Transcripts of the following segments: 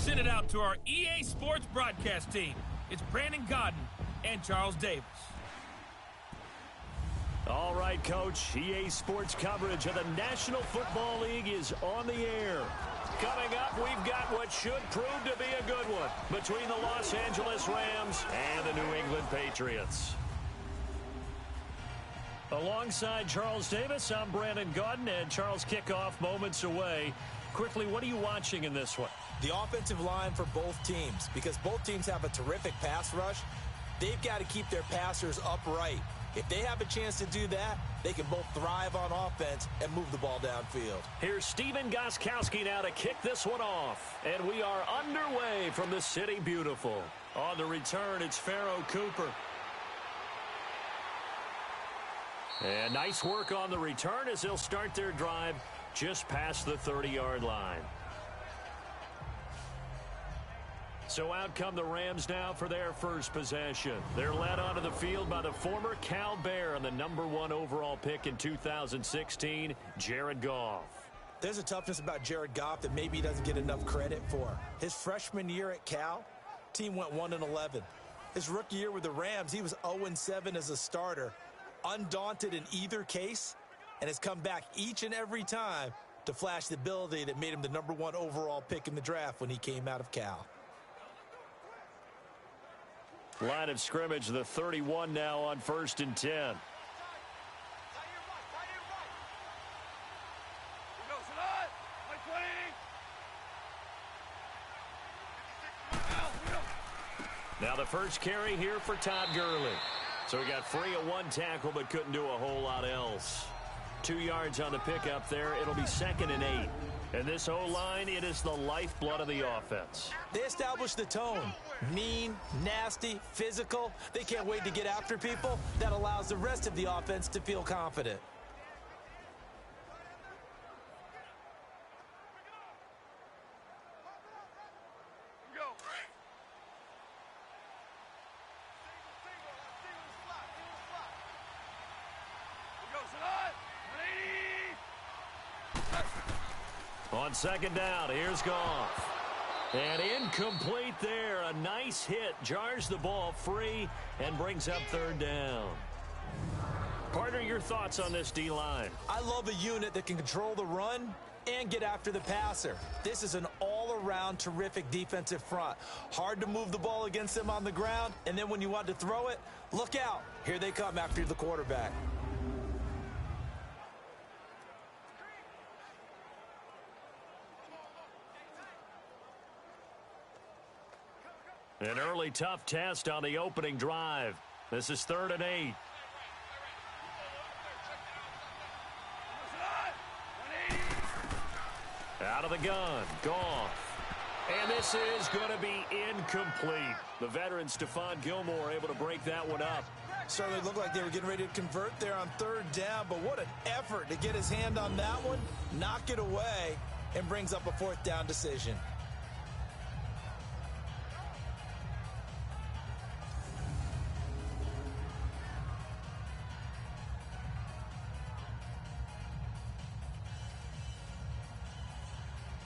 send it out to our EA Sports broadcast team. It's Brandon Godden and Charles Davis. All right, Coach. EA Sports coverage of the National Football League is on the air. Coming up, we've got what should prove to be a good one between the Los Angeles Rams and the New England Patriots. Alongside Charles Davis, I'm Brandon Godden, and Charles, kickoff moments away. Quickly, what are you watching in this one? The offensive line for both teams, because both teams have a terrific pass rush. They've got to keep their passers upright. If they have a chance to do that, they can both thrive on offense and move the ball downfield. Here's Steven Gostkowski now to kick this one off. And we are underway from the City Beautiful. On the return, it's Pharaoh Cooper. And nice work on the return as they'll start their drive just past the 30-yard line. So out come the Rams now for their first possession. They're led onto the field by the former Cal Bear and the #1 overall pick in 2016, Jared Goff. There's a toughness about Jared Goff that maybe he doesn't get enough credit for. His freshman year at Cal, team went 1-11. His rookie year with the Rams, he was 0-7 as a starter, undaunted in either case, and has come back each and every time to flash the ability that made him the #1 overall pick in the draft when he came out of Cal. Line of scrimmage, the 31 now on 1st and 10. Now the first carry here for Todd Gurley. So he got free of one tackle but couldn't do a whole lot else. 2 yards on the pickup there. It'll be 2nd and 8. And this O-line, it is the lifeblood of the offense. They established the tone. Mean, nasty, physical. They can't wait to get after people. That allows the rest of the offense to feel confident. On 2nd down, here's Goff. And incomplete there. A nice hit. Jars the ball free and brings up 3rd down. Partner, your thoughts on this D-line? I love a unit that can control the run and get after the passer. This is an all-around terrific defensive front. Hard to move the ball against them on the ground, and then when you want to throw it, look out. Here they come after the quarterback. An early tough test on the opening drive. This is 3rd and 8. Out of the gun, Goff. And this is going to be incomplete. The veteran Stephon Gilmore able to break that one up. Certainly looked like they were getting ready to convert there on 3rd down, but what an effort to get his hand on that one, knock it away, and brings up a 4th down decision.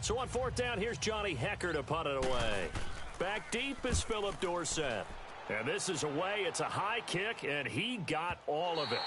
So on 4th down, here's Johnny Hecker to punt it away. Back deep is Philip Dorsett. And this is away. It's a high kick, and he got all of it.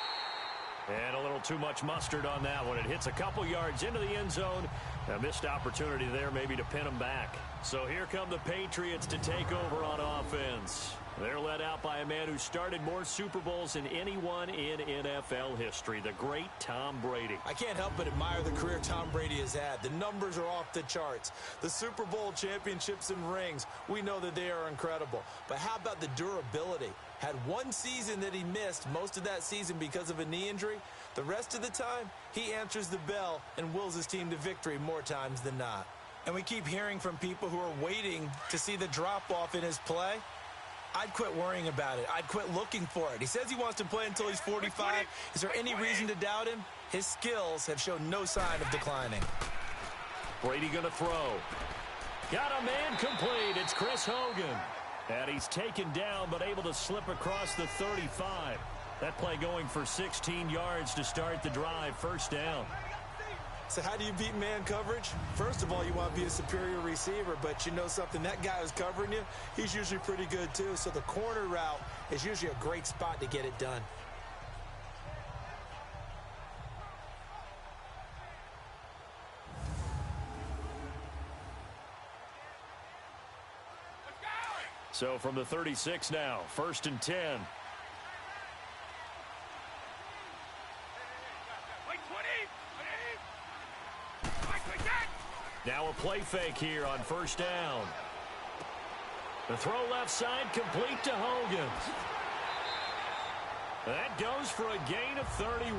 And a little too much mustard on that one. It hits a couple yards into the end zone. A missed opportunity there maybe to pin him back. So here come the Patriots to take over on offense. They're led out by a man who started more Super Bowls than anyone in NFL history, the great Tom Brady. I can't help but admire the career Tom Brady has had. The numbers are off the charts. The Super Bowl championships and rings, we know that they are incredible. But how about the durability? Had one season that he missed, most of that season because of a knee injury. The rest of the time, he answers the bell and wills his team to victory more times than not. And we keep hearing from people who are waiting to see the drop-off in his play. I'd quit worrying about it. I'd quit looking for it. He says he wants to play until he's 45. Is there any reason to doubt him? His skills have shown no sign of declining. Brady going to throw. Got a man complete. It's Chris Hogan. And he's taken down but able to slip across the 35. That play going for 16 yards to start the drive. 1st down. So how do you beat man coverage? First of all, you want to be a superior receiver, but you know something, that guy who's covering you, he's usually pretty good too. So the corner route is usually a great spot to get it done. So from the 36 now, 1st and 10. Now a play fake here on 1st down. The throw left side complete to Hogan. That goes for a gain of 31.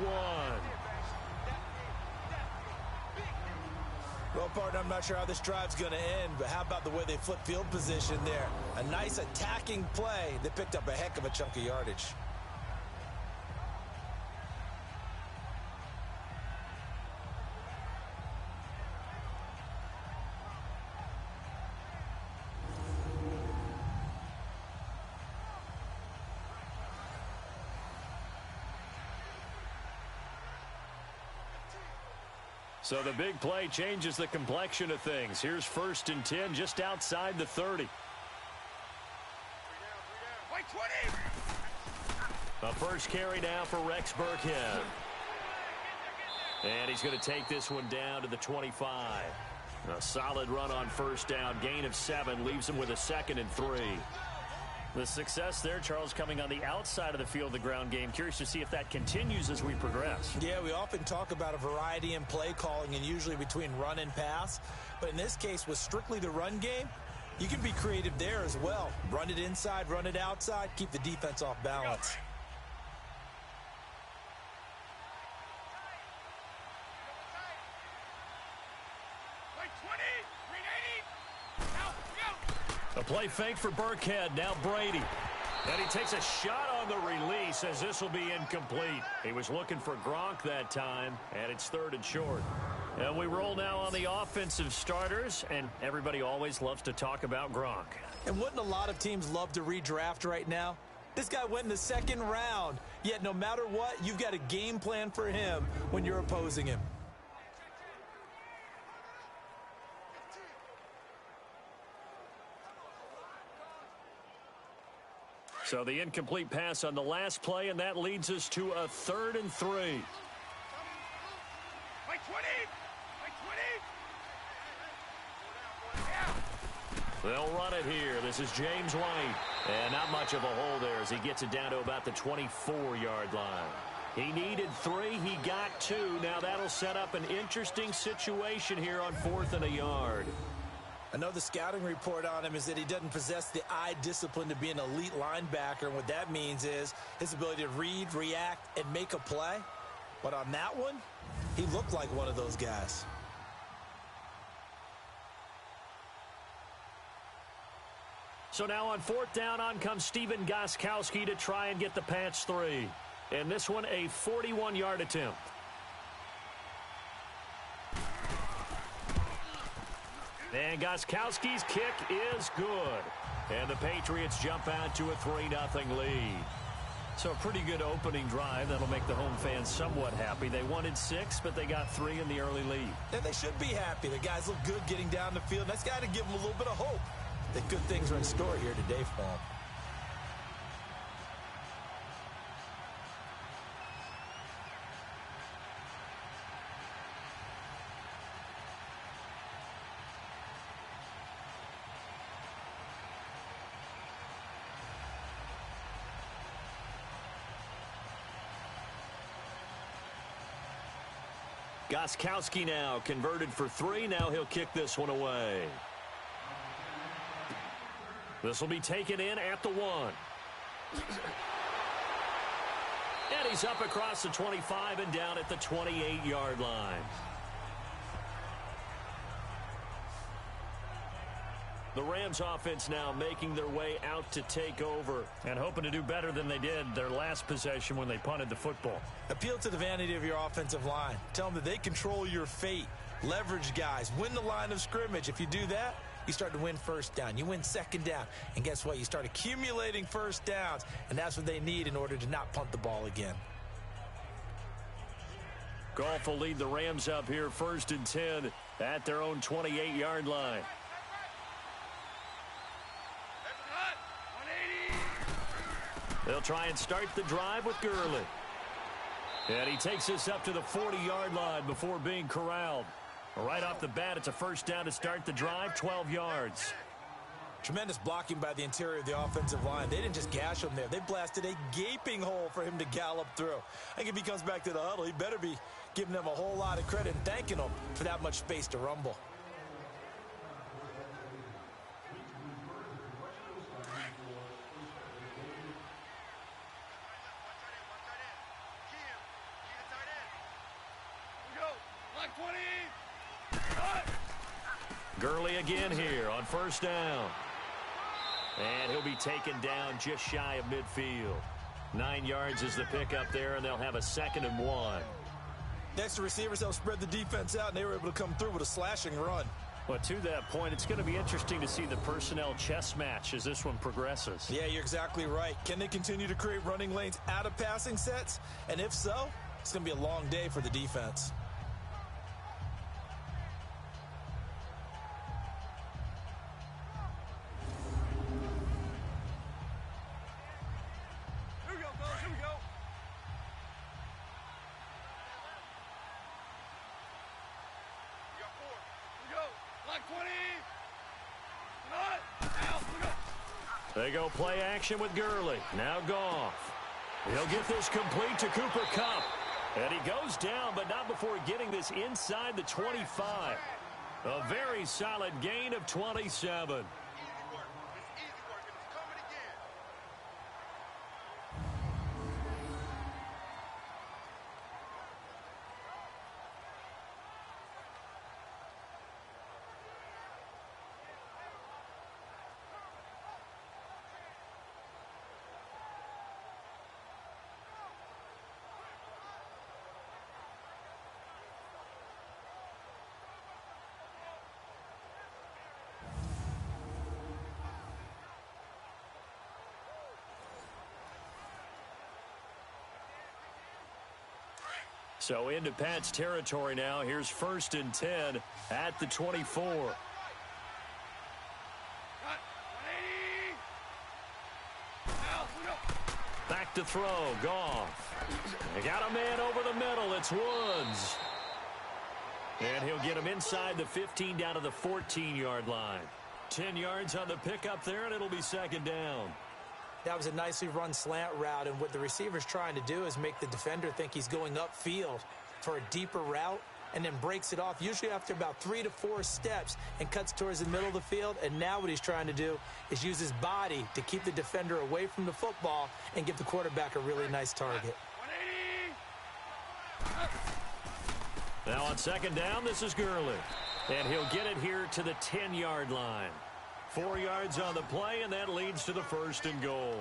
Well, partner, I'm not sure how this drive's going to end, but how about the way they flip field position there? A nice attacking play that picked up a heck of a chunk of yardage. So the big play changes the complexion of things. Here's 1st and 10 just outside the 30. A first carry now for Rex Burkhead. And he's going to take this one down to the 25. A solid run on 1st down. Gain of 7 leaves him with a 2nd and 3. The success there, Charles, coming on the outside of the field, the ground game. Curious to see if that continues as we progress. Yeah, we often talk about a variety in play calling and usually between run and pass. But in this case, with strictly the run game, you can be creative there as well. Run it inside, run it outside, keep the defense off balance. A play fake for Burkhead. Now Brady. And he takes a shot on the release as this will be incomplete. He was looking for Gronk that time, and it's 3rd and short. And we roll now on the offensive starters, and everybody always loves to talk about Gronk. And wouldn't a lot of teams love to redraft right now? This guy went in the 2nd round, yet no matter what, you've got a game plan for him when you're opposing him. So the incomplete pass on the last play, and that leads us to a 3rd and 3. They'll run it here. This is James White. And not much of a hole there as he gets it down to about the 24-yard line. He needed 3. He got 2. Now that'll set up an interesting situation here on 4th and a yard. I know the scouting report on him is that he doesn't possess the eye discipline to be an elite linebacker. And what that means is his ability to read, react, and make a play. But on that one, he looked like one of those guys. So now on 4th down, on comes Stephen Gostkowski to try and get the patch 3. And this one a 41-yard attempt. And Gostkowski's kick is good. And the Patriots jump out to a 3-0 lead. So a pretty good opening drive. That'll make the home fans somewhat happy. They wanted 6, but they got 3 in the early lead. And they should be happy. The guys look good getting down the field. That's got to give them a little bit of hope that good things are in store here today for them. Gostkowski now converted for 3. Now he'll kick this one away. This will be taken in at the 1. And he's up across the 25 and down at the 28-yard line. The Rams offense now making their way out to take over. And hoping to do better than they did their last possession when they punted the football. Appeal to the vanity of your offensive line. Tell them that they control your fate. Leverage guys. Win the line of scrimmage. If you do that, you start to win 1st down. You win 2nd down. And guess what? You start accumulating 1st downs. And that's what they need in order to not punt the ball again. Goff will lead the Rams up here 1st and 10 at their own 28-yard line. They'll try and start the drive with Gurley. And he takes us up to the 40-yard line before being corralled. Right off the bat, it's a first down to start the drive, 12 yards. Tremendous blocking by the interior of the offensive line. They didn't just gash him there. They blasted a gaping hole for him to gallop through. I think if he comes back to the huddle, he better be giving them a whole lot of credit and thanking them for that much space to rumble. Gurley again here on first down. And he'll be taken down just shy of midfield. 9 yards is the pickup there, and they'll have a 2nd and 1. Next, the receivers helped spread the defense out, and they were able to come through with a slashing run. Well, to that point, it's going to be interesting to see the personnel chess match as this one progresses. Yeah, you're exactly right. Can they continue to create running lanes out of passing sets? And if so, it's going to be a long day for the defense. They go play action with Gurley. Now Goff. He'll get this complete to Cooper Kupp. And he goes down, but not before getting this inside the 25. A very solid gain of 27. So into Pat's territory now. Here's 1st and 10 at the 24. Back to throw. Goff. They got a man over the middle. It's Woods. And he'll get him inside the 15 down to the 14-yard line. 10 yards on the pickup there, and it'll be 2nd down. That was a nicely run slant route, and what the receiver's trying to do is make the defender think he's going upfield for a deeper route and then breaks it off, usually after about 3 to 4 steps, and cuts towards the middle of the field. And now what he's trying to do is use his body to keep the defender away from the football and give the quarterback a really nice target. Now on 2nd down, this is Gurley. And he'll get it here to the 10-yard line. 4 yards on the play, and that leads to the 1st and goal.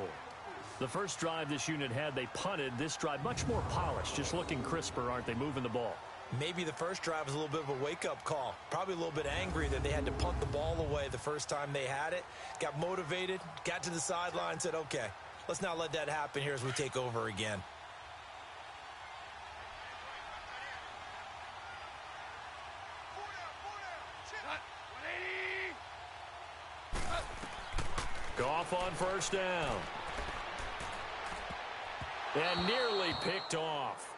The first drive this unit had, they punted. This drive, much more polished, just looking crisper, aren't they, moving the ball? Maybe the first drive was a little bit of a wake-up call. Probably a little bit angry that they had to punt the ball away the first time they had it. Got motivated, got to the sideline, said, okay, let's not let that happen here as we take over again. Goff on 1st down. And nearly picked off.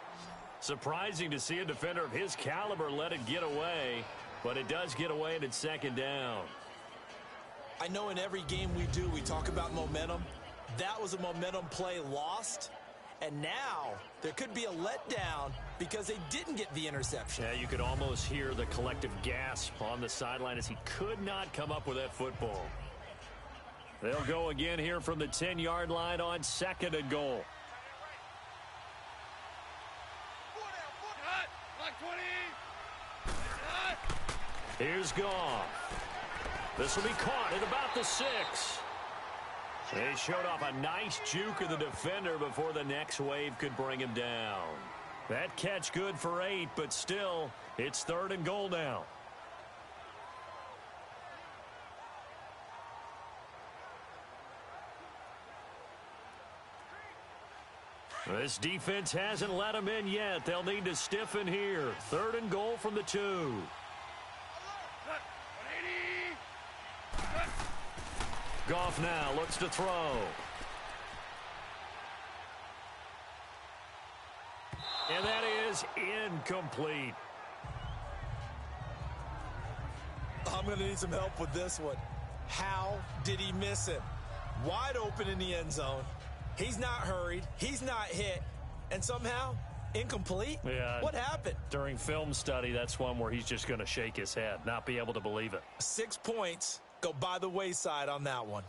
Surprising to see a defender of his caliber let it get away, but it does get away and it's 2nd down. I know in every game we do, we talk about momentum. That was a momentum play lost. And now there could be a letdown because they didn't get the interception. Yeah, you could almost hear the collective gasp on the sideline as he could not come up with that football. They'll go again here from the 10-yard line on 2nd and goal. Here's Goff. This will be caught at about the 6. They showed off a nice juke of the defender before the next wave could bring him down. That catch good for 8, but still, it's 3rd and goal now. This defense hasn't let them in yet. They'll need to stiffen here. 3rd and goal from the 2. Goff now looks to throw. And that is incomplete. I'm going to need some help with this one. How did he miss him? Wide open in the end zone. He's not hurried. He's not hit. And somehow, incomplete? Yeah. What happened? During film study, that's one where he's just going to shake his head, not be able to believe it. 6 points go by the wayside on that one.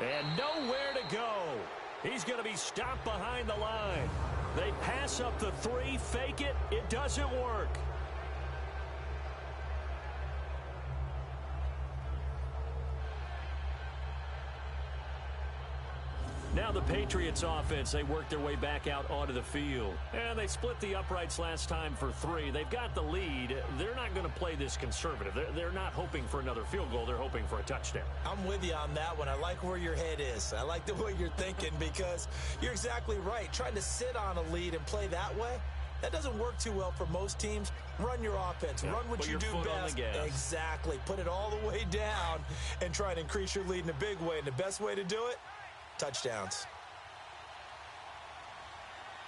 And nowhere to go. He's going to be stopped behind the line. They pass up the 3, fake it. It doesn't work. Now the Patriots offense, they work their way back out onto the field. And they split the uprights last time for 3. They've got the lead. They're not going to play this conservative. They're not hoping for another field goal. They're hoping for a touchdown. I'm with you on that one. I like where your head is. I like the way you're thinking because you're exactly right. Trying to sit on a lead and play that way, that doesn't work too well for most teams. Run your offense. Run what you do best. Exactly. Put it all the way down and try and increase your lead in a big way. And the best way to do it, touchdowns.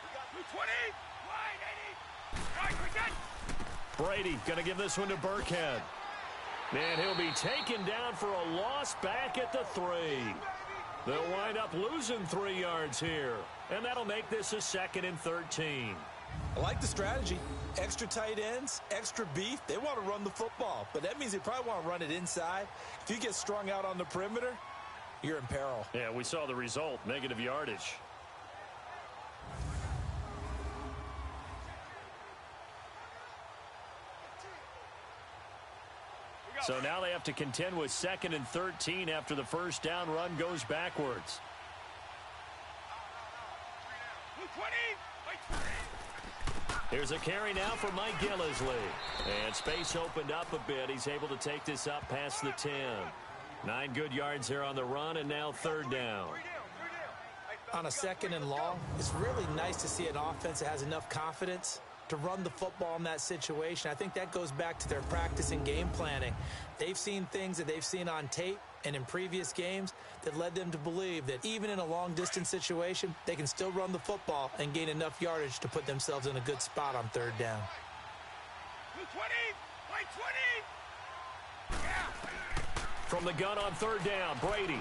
We got 220. Wide 80. Brady going to give this one to Burkhead. And he'll be taken down for a loss back at the 3. They'll wind up losing 3 yards here. And that'll make this a 2nd and 13. I like the strategy. Extra tight ends, extra beef. They want to run the football, but that means they probably want to run it inside. If you get strung out on the perimeter, you're in peril. Yeah, we saw the result, negative yardage. So now they have to contend with 2nd and 13 after the first down run goes backwards. 220. Here's a carry now for Mike Gillisley. And space opened up a bit. He's able to take this up past the 10. 9 good yards there on the run, and now 3rd down. On a 2nd and long, it's really nice to see an offense that has enough confidence to run the football in that situation. I think that goes back to their practice and game planning. They've seen things that they've seen on tape and in previous games that led them to believe that even in a long-distance situation, they can still run the football and gain enough yardage to put themselves in a good spot on 3rd down. 220. Wide 20. Yeah. From the gun on 3rd down, Brady.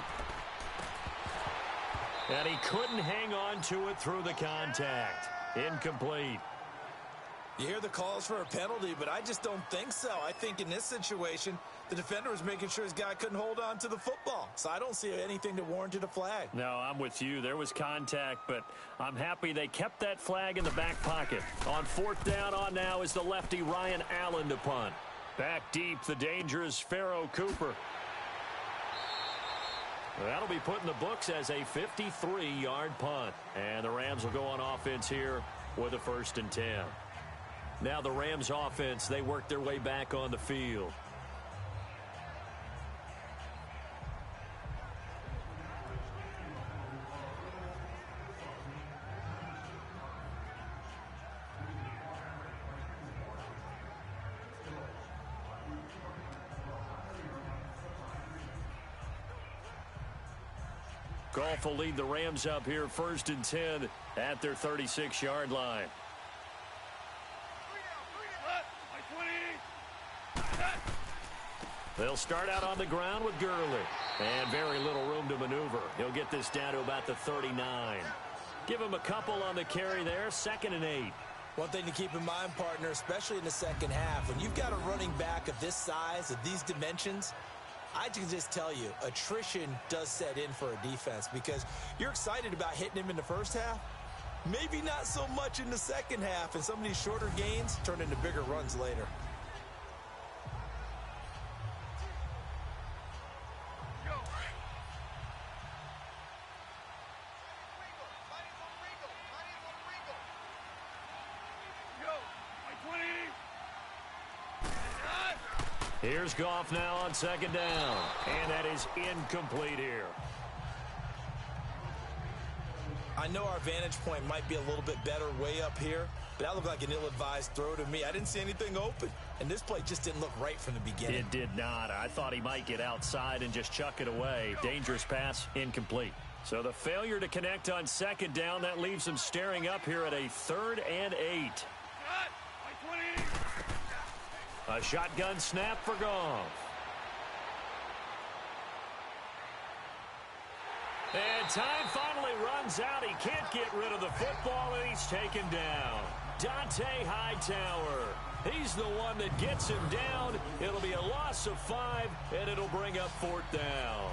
And he couldn't hang on to it through the contact. Incomplete. You hear the calls for a penalty, but I just don't think so. I think in this situation, the defender was making sure his guy couldn't hold on to the football. So I don't see anything that warranted a flag. No, I'm with you. There was contact, but I'm happy they kept that flag in the back pocket. On 4th down on now is the lefty Ryan Allen to punt. Back deep, the dangerous Pharaoh Cooper. That'll be put in the books as a 53-yard punt. And the Rams will go on offense here with a 1st and 10. Now the Rams offense, they work their way back on the field. Goff will lead the Rams up here 1st and 10 at their 36-yard line. They'll start out on the ground with Gurley. And very little room to maneuver. He'll get this down to about the 39. Give him a couple on the carry there, 2nd and 8. One thing to keep in mind, partner, especially in the second half, when you've got a running back of this size, of these dimensions, I can just tell you, attrition does set in for a defense because you're excited about hitting him in the first half. Maybe not so much in the second half, and some of these shorter gains turn into bigger runs later. Here's Goff now on second down. And that is incomplete here. I know our vantage point might be a little bit better way up here, but that looked like an ill-advised throw to me. I didn't see anything open, and this play just didn't look right from the beginning. It did not. I thought he might get outside and just chuck it away. Dangerous pass, incomplete. So the failure to connect on second down, that leaves him staring up here at a 3rd and 8. A shotgun snap for Goff. And time finally runs out. He can't get rid of the football, and he's taken down. Dante Hightower. He's the one that gets him down. It'll be a loss of 5, and it'll bring up 4th down.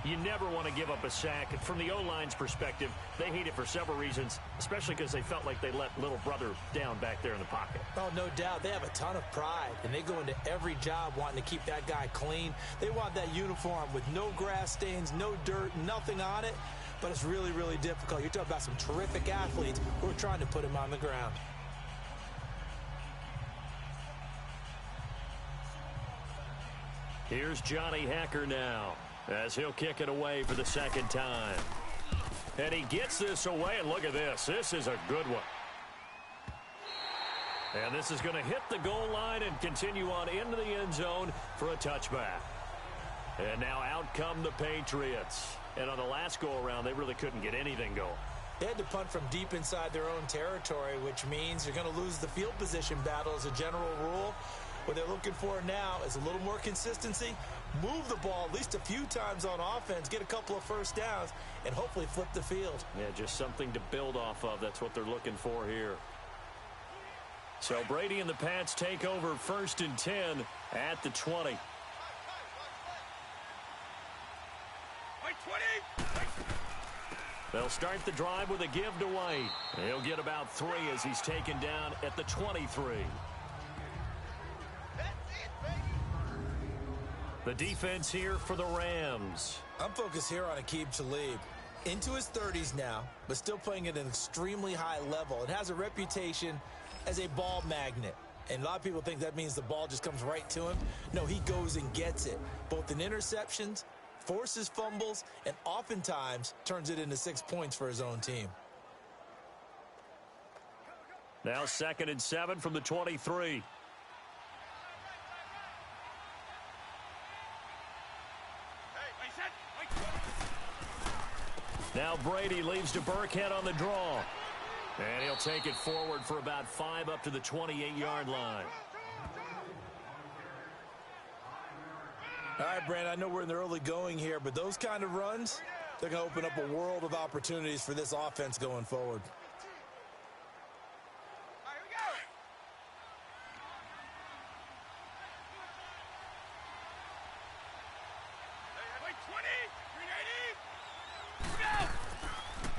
You never want to give up a sack. From the O-line's perspective, they hate it for several reasons, especially because they felt like they let little brother down back there in the pocket. Oh, no doubt. They have a ton of pride, and they go into every job wanting to keep that guy clean. They want that uniform with no grass stains, no dirt, nothing on it. But it's really, really difficult. You're talking about some terrific athletes who are trying to put him on the ground. Here's Johnny Hacker now, as he'll kick it away for the 2nd time. And he gets this away, and look at this. This is a good one. And this is going to hit the goal line and continue on into the end zone for a touchback. And now out come the Patriots. And on the last go-around, they really couldn't get anything going. They had to punt from deep inside their own territory, which means you're going to lose the field position battle as a general rule. What they're looking for now is a little more consistency, move the ball at least a few times on offense, get a couple of first downs, and hopefully flip the field. Yeah, just something to build off of. That's what they're looking for here. So Brady and the Pats take over 1st and 10 at the 20. They'll start the drive with a give to White. He'll get about 3 as he's taken down at the 23. The defense here for the Rams. I'm focused here on Aqib Talib. Into his 30s now, but still playing at an extremely high level. It has a reputation as a ball magnet. And a lot of people think that means the ball just comes right to him. No, he goes and gets it. Both in interceptions, forces fumbles, and oftentimes turns it into 6 points for his own team. Now 2nd and 7 from the 23. Now Brady leaves to Burkhead on the draw. And he'll take it forward for about 5 up to the 28-yard line. All right, Brandon, I know we're in the early going here, but those kind of runs, they're going to open up a world of opportunities for this offense going forward.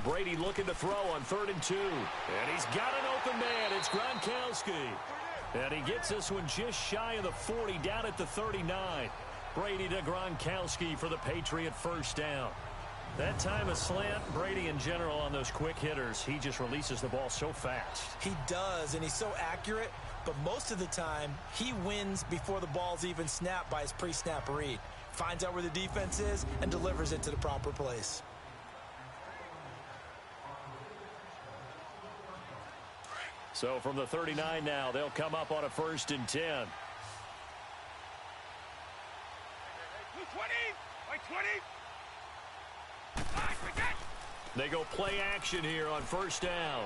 Brady looking to throw on 3rd and 2. And he's got an open man. It's Gronkowski. And he gets this one just shy of the 40, down at the 39. Brady to Gronkowski for the Patriot 1st down. That time a slant, Brady in general on those quick hitters, he just releases the ball so fast. He does, and he's so accurate, but most of the time he wins before the ball's even snapped by his pre-snap read. Finds out where the defense is and delivers it to the proper place. So from the 39 now, they'll come up on a 1st and 10. They go play action here on 1st down.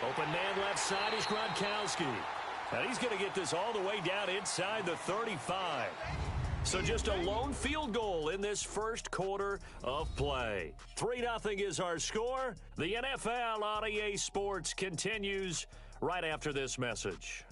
Open man left side is Gronkowski. And he's going to get this all the way down inside the 35. So just a lone field goal in this 1st quarter of play. 3-0 is our score. The NFL on EA Sports continues right after this message.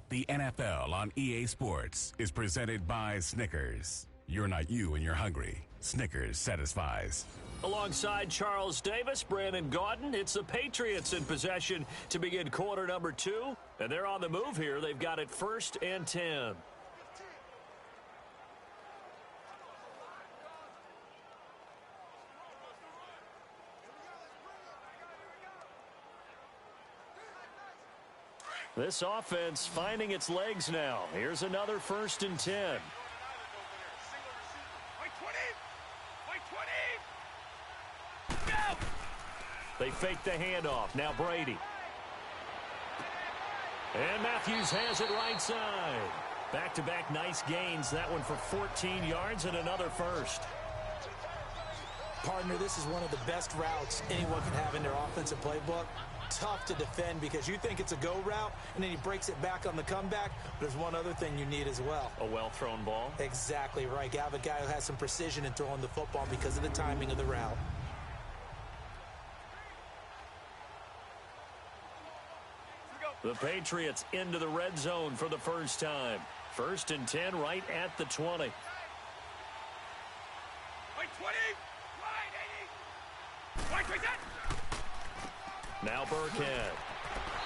The NFL on EA Sports is presented by Snickers. You're not you when you're hungry. Snickers satisfies. Alongside Charles Davis, Brandon Gaudin, it's the Patriots in possession to begin quarter number 2. And they're on the move here. They've got it 1st and 10. This offense finding its legs now. Here's another 1st and 10. They fake the handoff. Now Brady. And Matthews has it right side. Back-to-back nice gains. That one for 14 yards and another first. Partner, this is one of the best routes anyone can have in their offensive playbook. Tough to defend because you think it's a go route, and then he breaks it back on the comeback. But there's one other thing you need as well. A well-thrown ball? Exactly right. You have a guy who has some precision in throwing the football because of the timing of the route. The Patriots into the red zone for the first time. 1st and 10 right at the 20. Now Burkhead.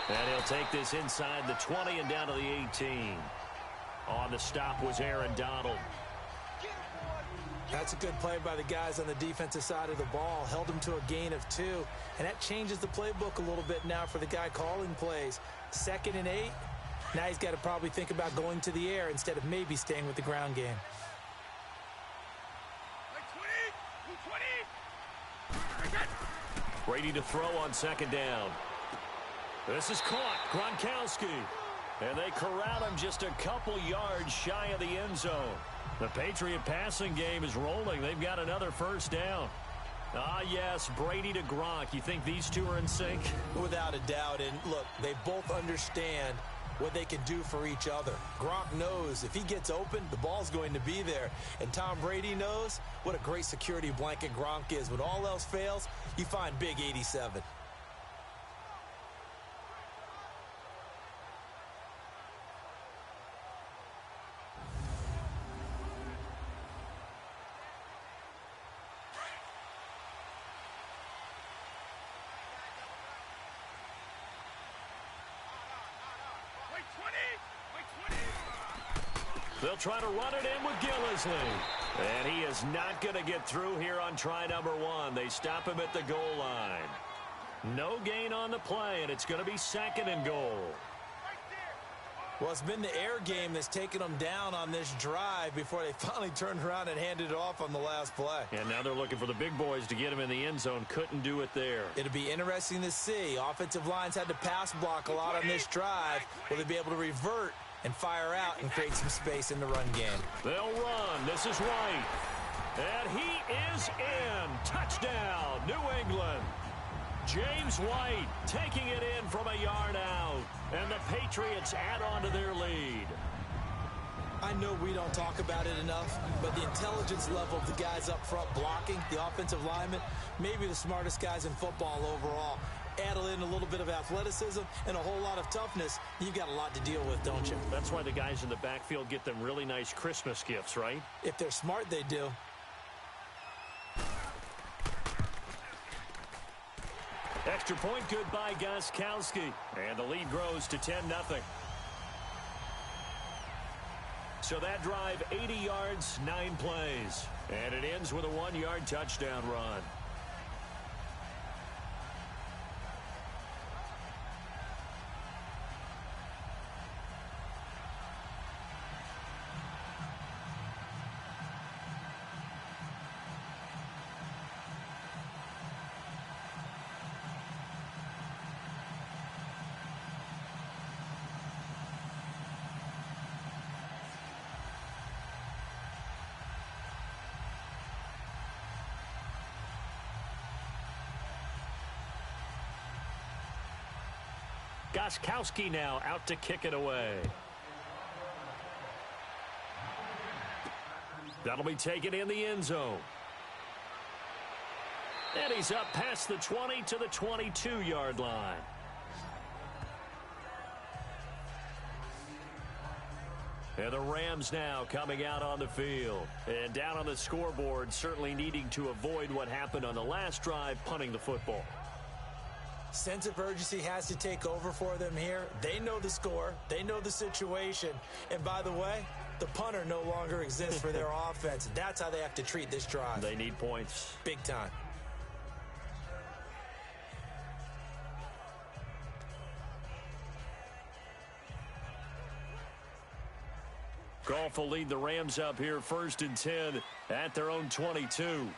And he'll take this inside the 20 and down to the 18. On the stop was Aaron Donald. That's a good play by the guys on the defensive side of the ball. Held him to a gain of 2. And that changes the playbook a little bit now for the guy calling plays. 2nd and 8. Now he's got to probably think about going to the air instead of maybe staying with the ground game. Brady to throw on 2nd down. This is caught. Gronkowski. And they corral him just a couple yards shy of the end zone. The Patriot passing game is rolling. They've got another 1st down. Ah, yes, Brady to Gronk. You think these two are in sync? Without a doubt. And look, they both understand what they can do for each other. Gronk knows if he gets open, the ball's going to be there. And Tom Brady knows what a great security blanket Gronk is. When all else fails, you find Big 87. They'll try to run it in with Gillisley. And he is not going to get through here on try number 1. They stop him at the goal line. No gain on the play, and it's going to be 2nd and goal. Well, it's been the air game that's taken them down on this drive before they finally turned around and handed it off on the last play. And now they're looking for the big boys to get him in the end zone. Couldn't do it there. It'll be interesting to see. Offensive lines had to pass block a lot on this drive. Will they be able to revert and fire out and create some space in the run game? They'll run. This is White. And he is in. Touchdown, New England. James White taking it in from a yard out. And the Patriots add on to their lead. I know we don't talk about it enough, but the intelligence level of the guys up front blocking, the offensive linemen, maybe the smartest guys in football overall. Add in a little bit of athleticism and a whole lot of toughness, you've got a lot to deal with, don't you? That's why the guys in the backfield get them really nice Christmas gifts, right? If they're smart, they do. Extra point good by Gronkowski. And the lead grows to 10-0. So that drive, 80 yards, 9 plays. And it ends with a 1-yard touchdown run. Gronkowski now out to kick it away. That'll be taken in the end zone. And he's up past the 20 to the 22-yard line. And the Rams now coming out on the field. And down on the scoreboard, certainly needing to avoid what happened on the last drive, punting the football. Sense of urgency has to take over for them here. They know the score. They know the situation. And by the way, the punter no longer exists for their offense. That's how they have to treat this drive. They need points. Big time. Goff will lead the Rams up here 1st and 10 at their own 22.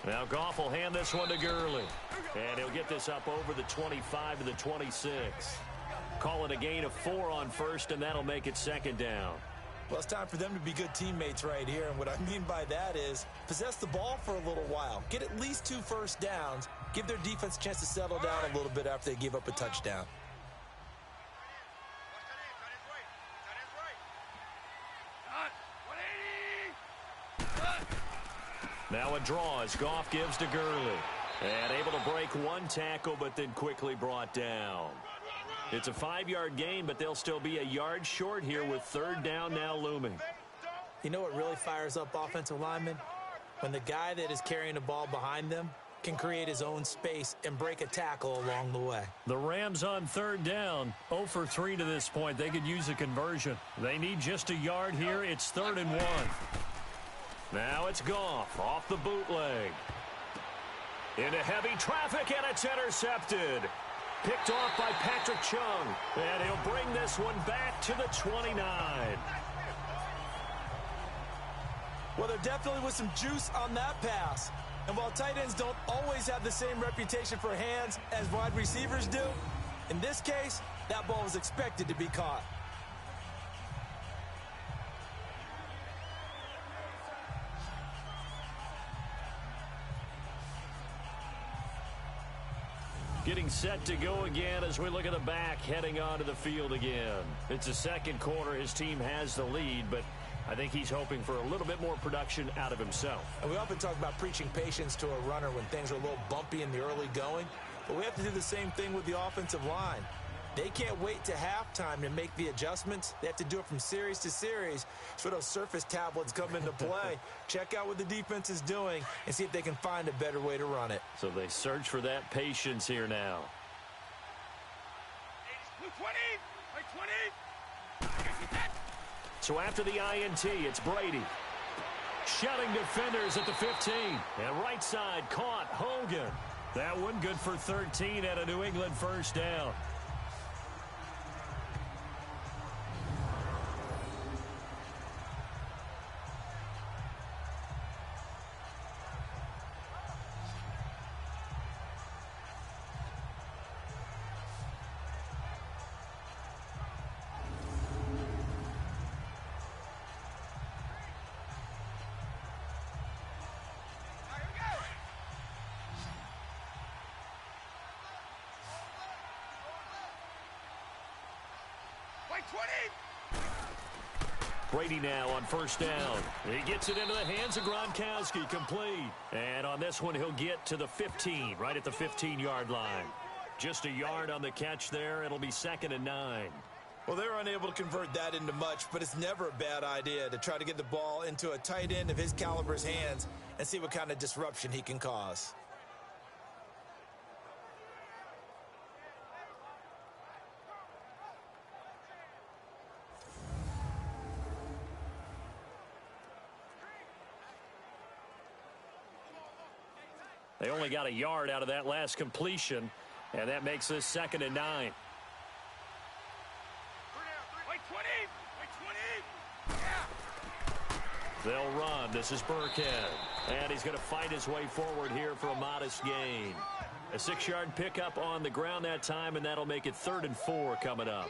Now Goff will hand this one to Gurley. And he'll get this up over the 25 to the 26. Call it a gain of 4 on 1st, and that'll make it 2nd down. Well, it's time for them to be good teammates right here. And what I mean by that is possess the ball for a little while. Get at least 2 first downs. Give their defense a chance to settle down a little bit after they give up a touchdown. Now a draw as Goff gives to Gurley. And able to break 1 tackle, but then quickly brought down. It's a 5-yard gain, but they'll still be a yard short here with 3rd down now looming. You know what really fires up offensive linemen? When the guy that is carrying the ball behind them can create his own space and break a tackle along the way. The Rams on 3rd down, 0 for 3 to this point. They could use a conversion. They need just a yard here. It's 3rd and 1. Now it's Goff off the bootleg. Into heavy traffic, and it's intercepted. Picked off by Patrick Chung. And he'll bring this one back to the 29. Well, there definitely was some juice on that pass. And while tight ends don't always have the same reputation for hands as wide receivers do, in this case, that ball was expected to be caught. Getting set to go again as we look at the back heading onto the field again. It's the 2nd quarter. His team has the lead, but I think he's hoping for a little bit more production out of himself. And we often talk about preaching patience to a runner when things are a little bumpy in the early going, but we have to do the same thing with the offensive line. They can't wait to halftime to make the adjustments. They have to do it from series to series so those surface tablets come into play. Check out what the defense is doing and see if they can find a better way to run it. So they search for that patience here now. So after the INT, it's Brady. Shutting defenders at the 15. And right side caught Hogan. That one good for 13 at a New England 1st down. Brady now on 1st down. He gets it into the hands of Gronkowski, complete. And on this one, he'll get to the 15, right at the 15-yard line. Just a yard on the catch there. It'll be 2nd and 9. Well, they're unable to convert that into much, but it's never a bad idea to try to get the ball into a tight end of his caliber's hands and see what kind of disruption he can cause. They only got a yard out of that last completion, and that makes this 2nd and 9. They'll run. This is Burkhead. And he's going to fight his way forward here for a modest gain. A 6-yard pickup on the ground that time, and that'll make it 3rd and 4 coming up.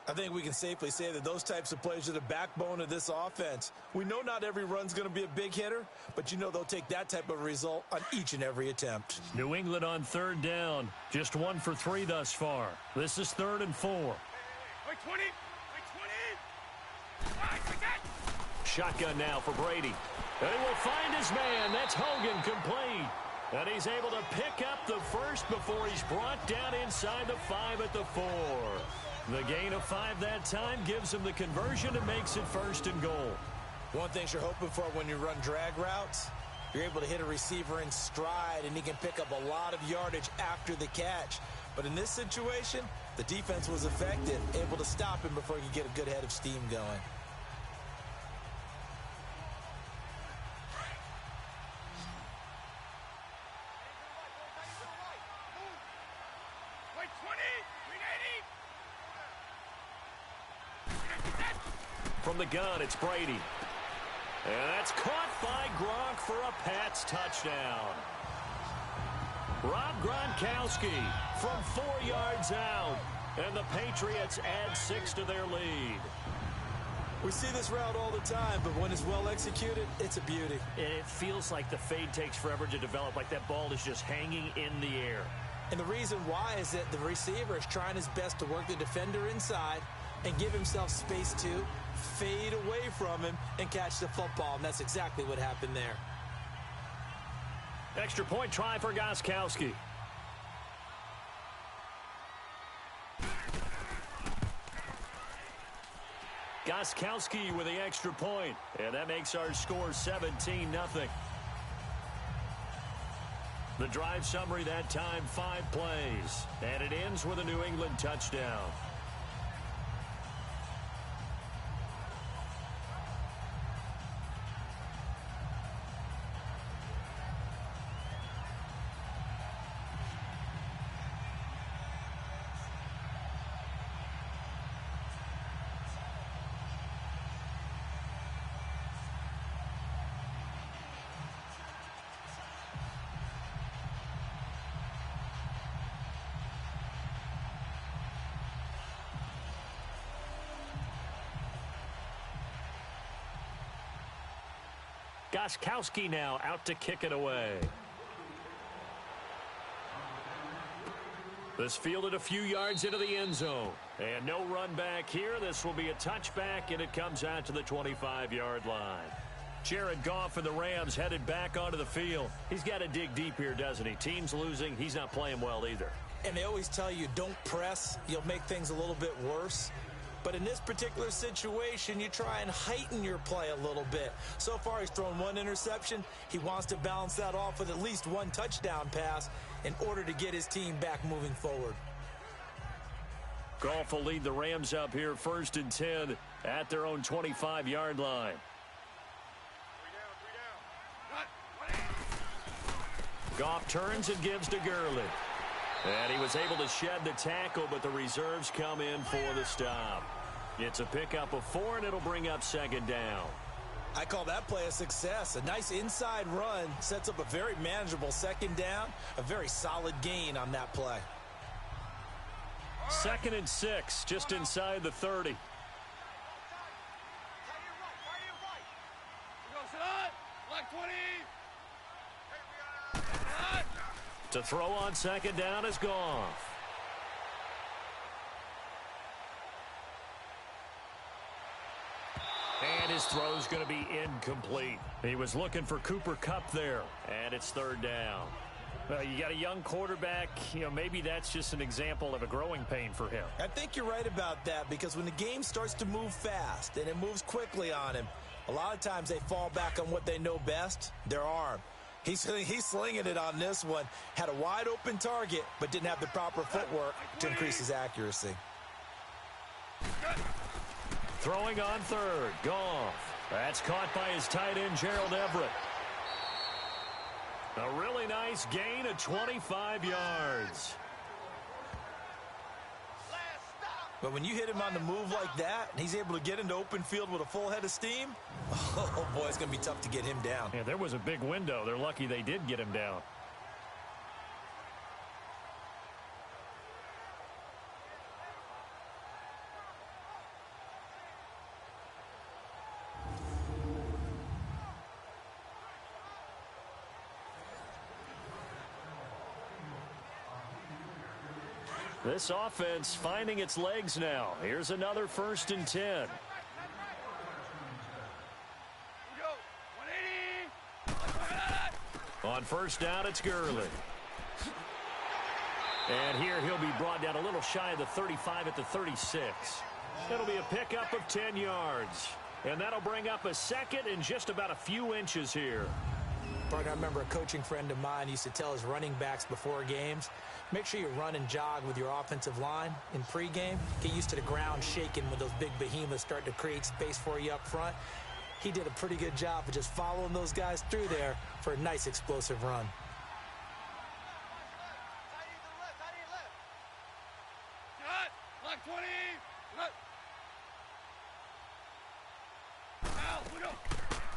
I think we can safely say that those types of plays are the backbone of this offense. We know not every run's going to be a big hitter, but you know they'll take that type of result on each and every attempt. New England on 3rd down. Just 1 for 3 thus far. This is 3rd and 4. Shotgun now for Brady. And he will find his man. That's Hogan, complete. And he's able to pick up the first before he's brought down inside the 5 at the 4. The gain of 5 that time gives him the conversion and makes it 1st and goal. One thing you're hoping for when you run drag routes, you're able to hit a receiver in stride, and he can pick up a lot of yardage after the catch. But in this situation, the defense was effective, able to stop him before he could get a good head of steam going. From the gun, it's Brady. And that's caught by Gronk for a Pats touchdown. Rob Gronkowski from 4 yards out. And the Patriots add 6 to their lead. We see this route all the time, but when it's well executed, it's a beauty. It feels like the fade takes forever to develop, like that ball is just hanging in the air. And the reason why is that the receiver is trying his best to work the defender inside and give himself space to fade away from him and catch the football, and that's exactly what happened there. Extra point try for Gostkowski. Gostkowski with the extra point, and that makes our score 17-0. The drive summary that time, 5 plays, and it ends with a New England touchdown. Gostkowski now out to kick it away. This fielded a few yards into the end zone. And no run back here. This will be a touchback, and it comes out to the 25-yard line. Jared Goff and the Rams headed back onto the field. He's got to dig deep here, doesn't he? Team's losing. He's not playing well either. And they always tell you, don't press. You'll make things a little bit worse. But in this particular situation, you try and heighten your play a little bit. So far, he's thrown 1 interception. He wants to balance that off with at least 1 touchdown pass in order to get his team back moving forward. Goff will lead the Rams up here 1st and 10 at their own 25-yard line. Goff turns and gives to Gurley. And he was able to shed the tackle, but the reserves come in for the stop. It's a pickup of 4, and it'll bring up 2nd down. I call that play a success. A nice inside run sets up a very manageable 2nd down. A very solid gain on that play. 2nd and 6, just inside the 30. To throw on 2nd down is Goff. And his throw's going to be incomplete. He was looking for Cooper Kupp there, and it's 3rd down. Well, you got a young quarterback. Maybe that's just an example of a growing pain for him. I think you're right about that, because when the game starts to move fast and it moves quickly on him, a lot of times they fall back on what they know best, their arm. He's slinging it on this one. Had a wide open target, but didn't have the proper footwork to increase his accuracy. Throwing on 3rd, Goff. That's caught by his tight end, Gerald Everett. A really nice gain of 25 yards. But when you hit him on the move like that, and he's able to get into open field with a full head of steam, oh boy, it's going to be tough to get him down. Yeah, there was a big window. They're lucky they did get him down. This offense finding its legs now. Here's another 1st and 10. On 1st down, it's Gurley. And here he'll be brought down a little shy of the 35 at the 36. It'll be a pickup of 10 yards. And that'll bring up a 2nd and just about a few inches here. Partner, I remember a coaching friend of mine used to tell his running backs before games, make sure you run and jog with your offensive line in pregame. Get used to the ground shaking when those big behemoths start to create space for you up front. He did a pretty good job of just following those guys through there for a nice explosive run.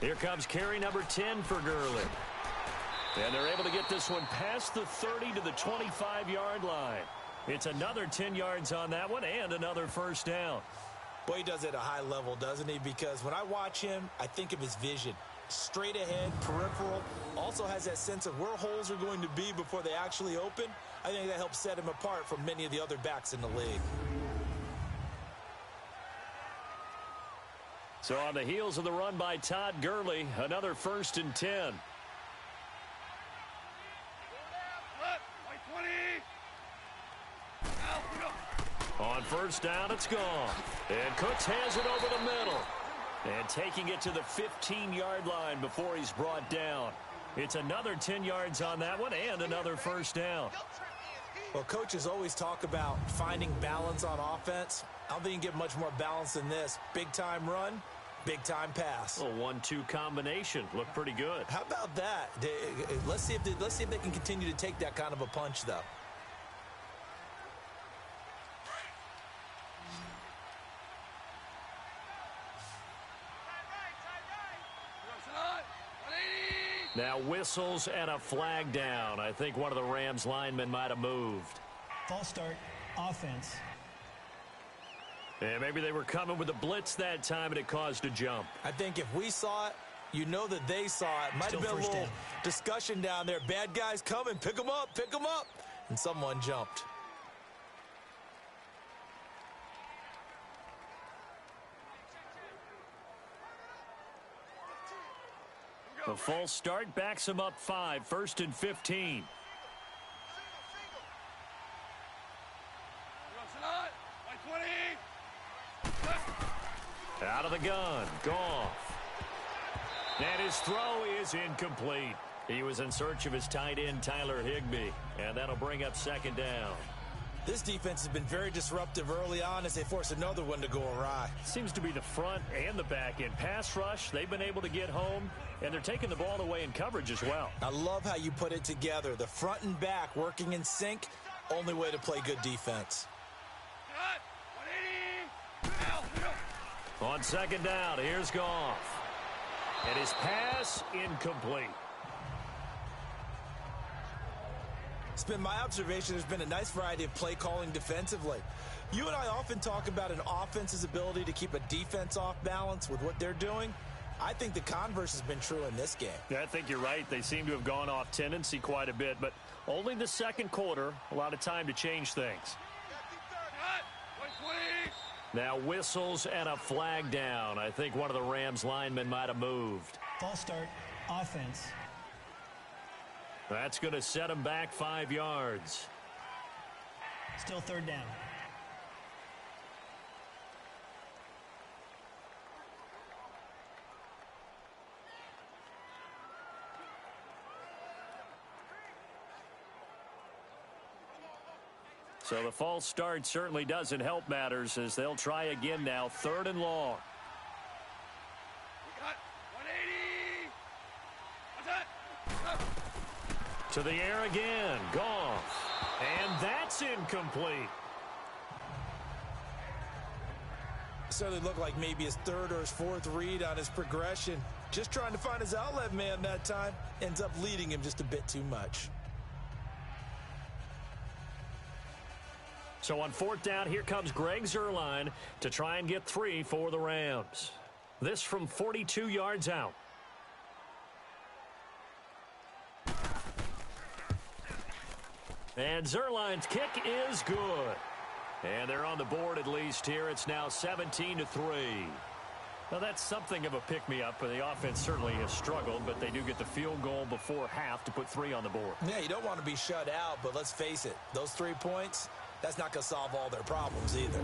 Here comes carry number 10 for Gurley. And they're able to get this one past the 30 to the 25-yard line. It's another 10 yards on that one and another first down. Boy, he does it at a high level, doesn't he? Because when I watch him, I think of his vision. Straight ahead, peripheral. Also has that sense of where holes are going to be before they actually open. I think that helps set him apart from many of the other backs in the league. So on the heels of the run by Todd Gurley, another 1st and 10. On first down, it's gone. And Cooks has it over the middle. And taking it to the 15-yard line before he's brought down. It's another 10 yards on that one and another first down. Well, coaches always talk about finding balance on offense. I don't think you can get much more balance than this. Big-time run, big-time pass. A 1-2 combination. Looked pretty good. How about that? Let's see if they can continue to take that kind of a punch, though. Now whistles and a flag down. I think one of the Rams linemen might have moved. False start, offense. And maybe they were coming with a blitz that time and it caused a jump. I think if we saw it, you know that they saw it. Might have been a little discussion down there. Bad guys coming. Pick them up. Pick them up. And someone jumped. The false start backs him up 5, 1st and 15. Out of the gun, Goff. And his throw is incomplete. He was in search of his tight end, Tyler Higbee, and that'll bring up 2nd down. This defense has been very disruptive early on as they force another one to go awry. Seems to be the front and the back end. Pass rush, they've been able to get home, and they're taking the ball away in coverage as well. I love how you put it together. The front and back working in sync, only way to play good defense. On 2nd down, here's Goff. And his pass incomplete. It's been my observation there's been a nice variety of play calling defensively. You and I often talk about an offense's ability to keep a defense off balance with what they're doing. I think the converse has been true in this game. Yeah, I think you're right. They seem to have gone off tendency quite a bit, but only the 2nd quarter, a lot of time to change things. Now whistles and a flag down. I think one of the Rams linemen might have moved. False start, offense. That's going to set him back 5 yards. Still 3rd down. So the false start certainly doesn't help matters as they'll try again now, 3rd and long. To the air again, Goff. And that's incomplete. Certainly looked like maybe his 3rd or his 4th read on his progression. Just trying to find his outlet man that time. Ends up leading him just a bit too much. So on 4th down, here comes Greg Zuerlein to try and get 3 for the Rams. This from 42 yards out. And Zuerlein's kick is good. And they're on the board at least here. It's now 17-3. Now that's something of a pick-me-up. The offense certainly has struggled, but they do get the field goal before half to put 3 on the board. Yeah, you don't want to be shut out, but let's face it. Those 3 points, that's not going to solve all their problems either.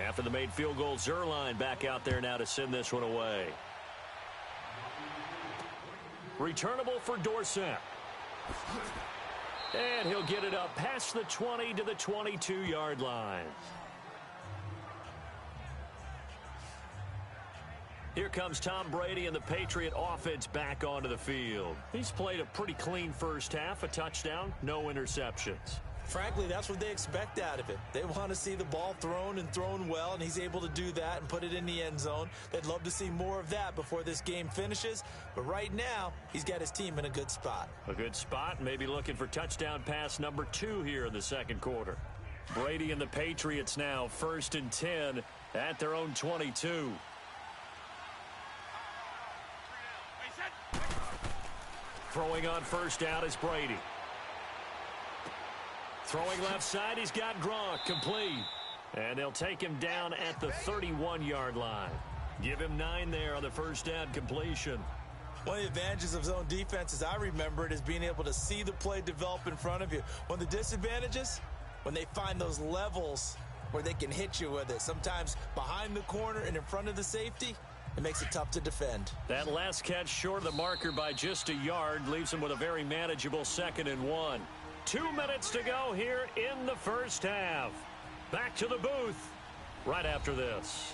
After the made field goal, Zuerlein back out there now to send this one away. Returnable for Dorsett. And he'll get it up past the 20 to the 22-yard line. Here comes Tom Brady and the Patriot offense back onto the field. He's played a pretty clean first half, a touchdown, no interceptions. Frankly, that's what they expect out of him. They want to see the ball thrown and thrown well, and he's able to do that and put it in the end zone. They'd love to see more of that before this game finishes, but right now, he's got his team in a good spot. A good spot, maybe looking for touchdown pass number 2 here in the second quarter. Brady and the Patriots now 1st and 10 at their own 22. Throwing on first down is Brady. Throwing left side, he's got Gronk, complete. And they'll take him down at the 31-yard line. Give him 9 there on the first down completion. One of the advantages of zone defense, as I remember it, is being able to see the play develop in front of you. One of the disadvantages, when they find those levels where they can hit you with it, sometimes behind the corner and in front of the safety, it makes it tough to defend. That last catch short of the marker by just a yard leaves him with a very manageable 2nd and 1. 2 minutes to go here in the first half. Back to the booth right after this.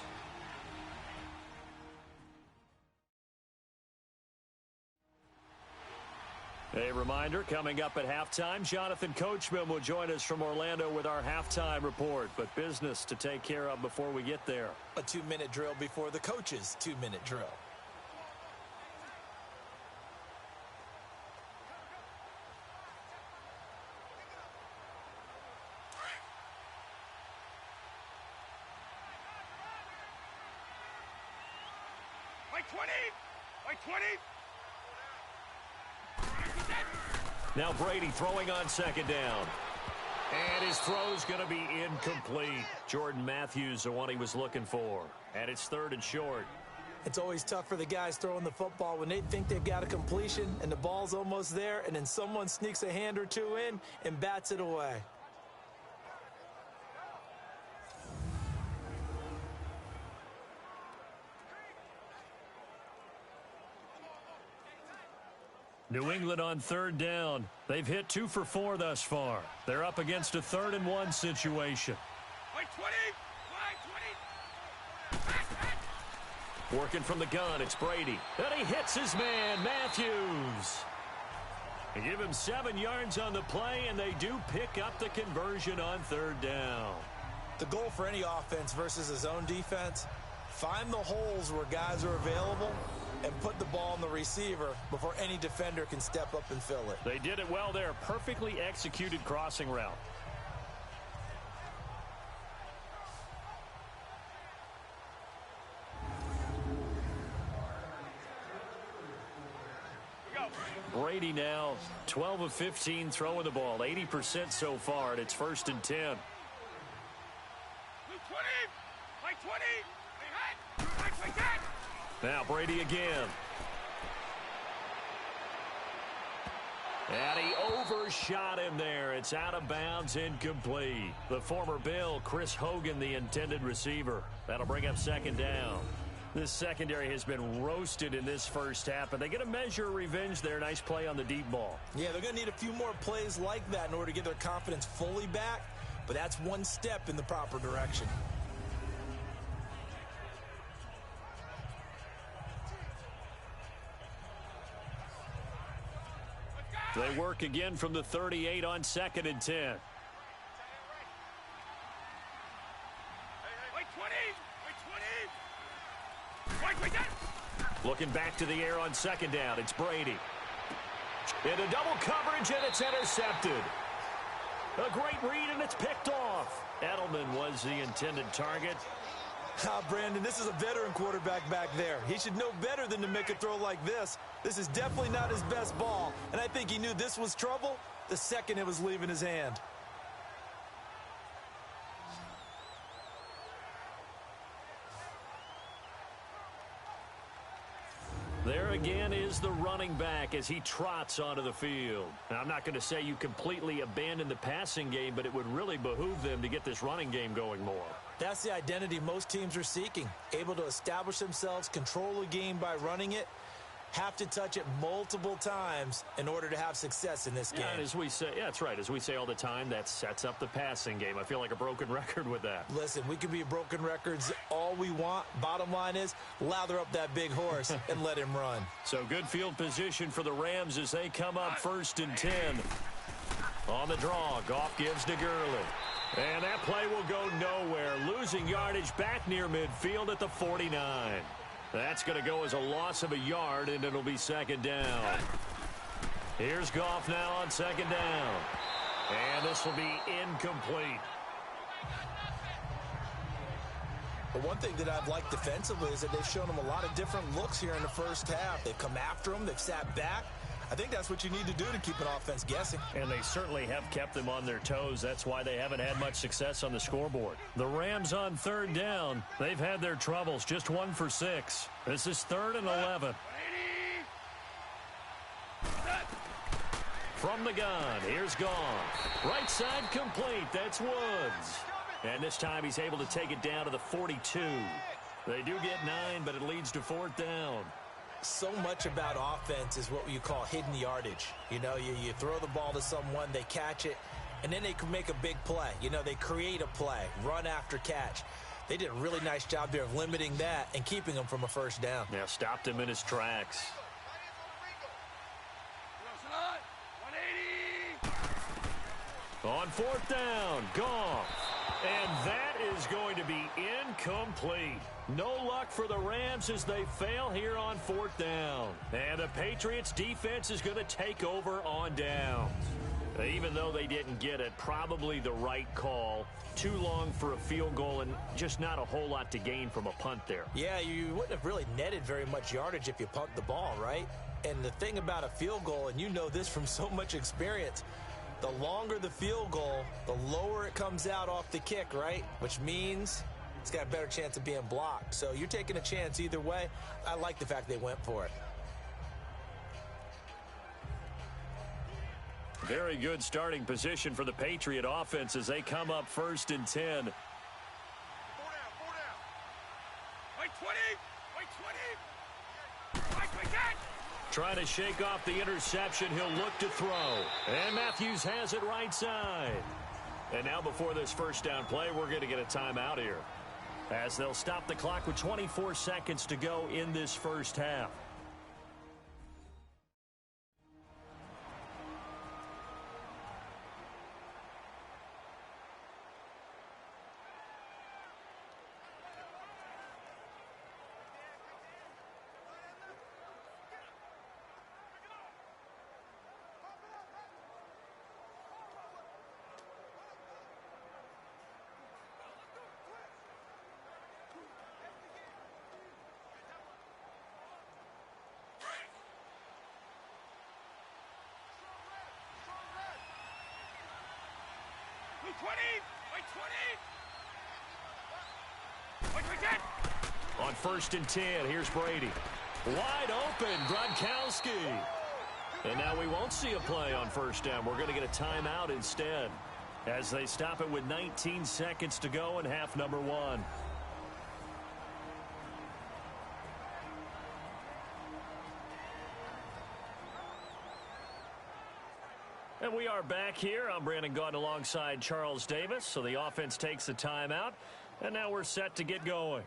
A reminder, coming up at halftime, Jonathan Coachman will join us from Orlando with our halftime report. But business to take care of before we get there. A 2-minute drill before the coach's 2-minute drill. Like 20! Like 20! Now Brady throwing on second down. And his throw's going to be incomplete. Jordan Matthews, the one he was looking for. And it's 3rd and short. It's always tough for the guys throwing the football when they think they've got a completion and the ball's almost there, and then someone sneaks a hand or two in and bats it away. New England on 3rd down. They've hit 2 for 4 thus far. They're up against a 3rd and 1 situation. Like 20! Like 20! Working from the gun, it's Brady. And he hits his man, Matthews. They give him 7 yards on the play, and they do pick up the conversion on 3rd down. The goal for any offense versus a zone defense, find the holes where guys are available and put the ball on the receiver before any defender can step up and fill it. They did it well there. Perfectly executed crossing route. Brady now 12 of 15 throwing the ball. 80% so far, and it's 1st and 10. Like 20! Like 20! Like that! Now Brady again. And he overshot him there. It's out of bounds, incomplete. The former Bill, Chris Hogan, the intended receiver. That'll bring up 2nd down. This secondary has been roasted in this first half, and they get a measure of revenge there. Nice play on the deep ball. Yeah, they're going to need a few more plays like that in order to get their confidence fully back, but that's one step in the proper direction. They work again from the 38 on 2nd and 10. Like 20! Like 20! Like that! Looking back to the air on 2nd down. It's Brady. Into double coverage, and it's intercepted. A great read, and it's picked off. Edelman was the intended target. Brandon, this is a veteran quarterback back there. He should know better than to make a throw like this. This is definitely not his best ball, and I think he knew this was trouble the second it was leaving his hand. There again is the running back as he trots onto the field. Now, I'm not going to say you completely abandon the passing game, but it would really behoove them to get this running game going more. That's the identity most teams are seeking, able to establish themselves, control the game by running it. have to touch it multiple times in order to have success in this game. And as we say, yeah, that's right. As we say all the time, that sets up the passing game. I feel like a broken record with that. Listen, we can be broken records all we want. Bottom line is, lather up that big horse and let him run. So good field position for the Rams as they come up 1st and 10. On the draw, Goff gives to Gurley. And that play will go nowhere. Losing yardage back near midfield at the 49. That's going to go as a loss of a yard, and it'll be 2nd down. Here's Goff now on 2nd down. And this will be incomplete. But one thing that I've liked defensively is that they've shown him a lot of different looks here in the first half. They've come after him. They've sat back. I think that's what you need to do to keep an offense guessing. And they certainly have kept them on their toes. That's why they haven't had much success on the scoreboard. The Rams on 3rd down. They've had their troubles. Just 1 for 6. This is 3rd and 11. From the gun, here's Goff. Right side complete. That's Woods. And this time he's able to take it down to the 42. They do get 9, but it leads to 4th down. So much about offense is what you call hidden yardage. You know, you throw the ball to someone, they catch it, and then they can make a big play. You know, they create a play, run after catch. They did a really nice job there of limiting that and keeping him from a 1st down. Yeah, stopped him in his tracks. On 4th down, Goff. And that is going to be incomplete. No luck for the Rams as they fail here on 4th down. And the Patriots defense is going to take over on downs. Even though they didn't get it, probably the right call. Too long for a field goal and just not a whole lot to gain from a punt there. Yeah, you wouldn't have really netted very much yardage if you punt the ball, right? And the thing about a field goal, and you know this from so much experience, the longer the field goal, the lower it comes out off the kick, right? Which means it's got a better chance of being blocked. So you're taking a chance either way. I like the fact they went for it. Very good starting position for the Patriot offense as they come up 1st and 10. 4 down. Wait 20. Wait 20. Wait 20. Trying to shake off the interception. He'll look to throw. And Matthews has it right side. And now before this 1st down play, we're going to get a timeout here, as they'll stop the clock with 24 seconds to go in this 1st half. Wait 20. Wait 20. Wait 20. On 1st and 10, here's Brady. Wide open, Gronkowski. And now we won't see a play on 1st down. We're going to get a timeout instead, as they stop it with 19 seconds to go in half number 1. And we are back here. I'm Brandon Gaudin alongside Charles Davis. So the offense takes the timeout, and now we're set to get going.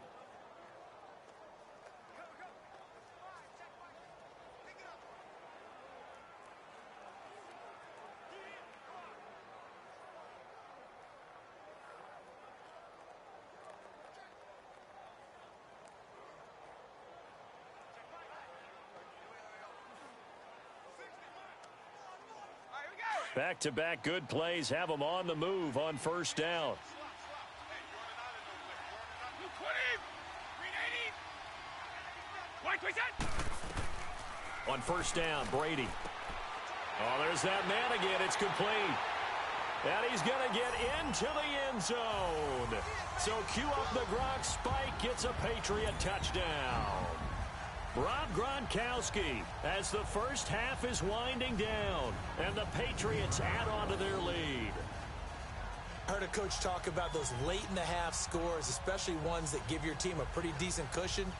Back-to-back good plays have them on the move on 1st down. On 1st down, Brady. Oh, there's that man again. It's complete. And he's going to get into the end zone. So cue up the Gronk spike. Gets a Patriot touchdown. Rob Gronkowski, as the 1st half is winding down, and the Patriots add on to their lead. I heard a coach talk about those late-in-the-half scores, especially ones that give your team a pretty decent cushion.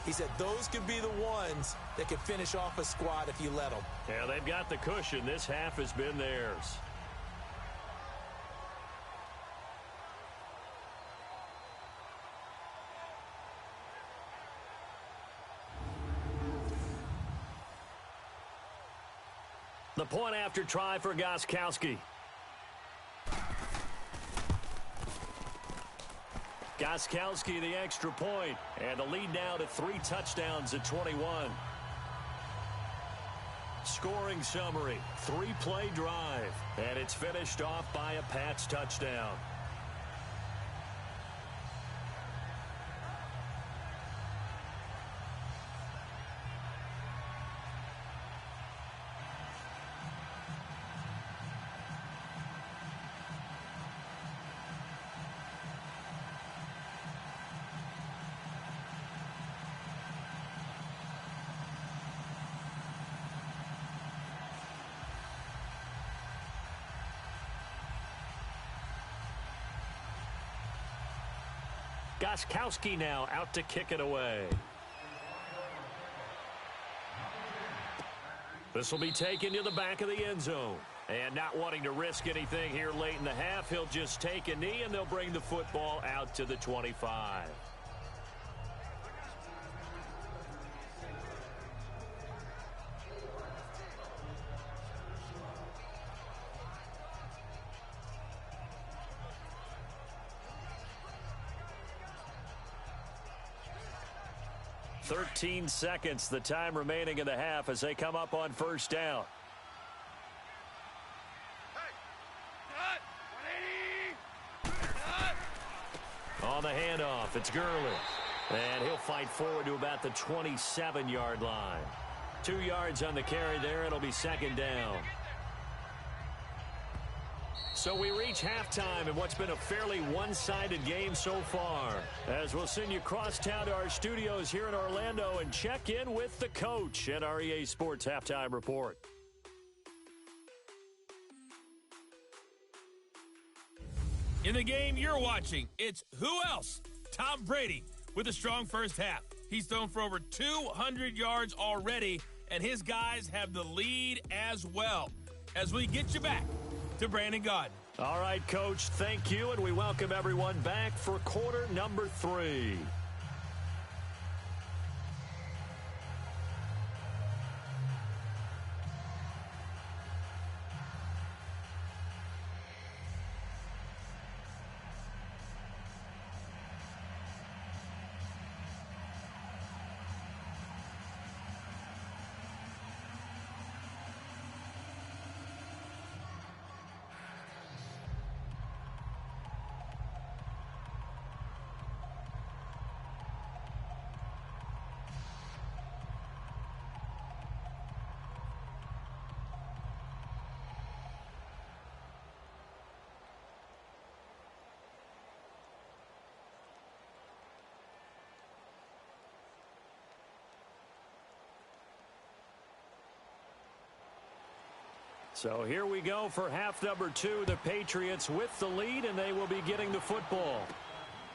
He said those could be the ones that could finish off a squad if you let them. Yeah, they've got the cushion. This half has been theirs. The point after try for Gostkowski. Gostkowski the extra point, and the lead now to 3 touchdowns at 21. Scoring summary, 3-play drive, and it's finished off by a Pats touchdown. Gostkowski now out to kick it away. This will be taken to the back of the end zone. And not wanting to risk anything here late in the half, he'll just take a knee and they'll bring the football out to the 25. "13 seconds, the time remaining in the half as they come up on first down. On the handoff, it's Gurley. And he'll fight forward to about the 27-yard line. 2 yards on the carry there. It'll be second down. So we reach halftime in what's been a fairly one-sided game so far. As we'll send you across town to our studios here in Orlando and check in with the coach at our EA Sports Halftime Report. In the game you're watching, it's who else? Tom Brady with a strong first half. He's thrown for over 200 yards already, and his guys have the lead as well. As we get you back to Brandon Gaudin. All right, Coach, thank you, and we welcome everyone back for quarter number 3. So here we go for half number 2. The Patriots with the lead, and they will be getting the football.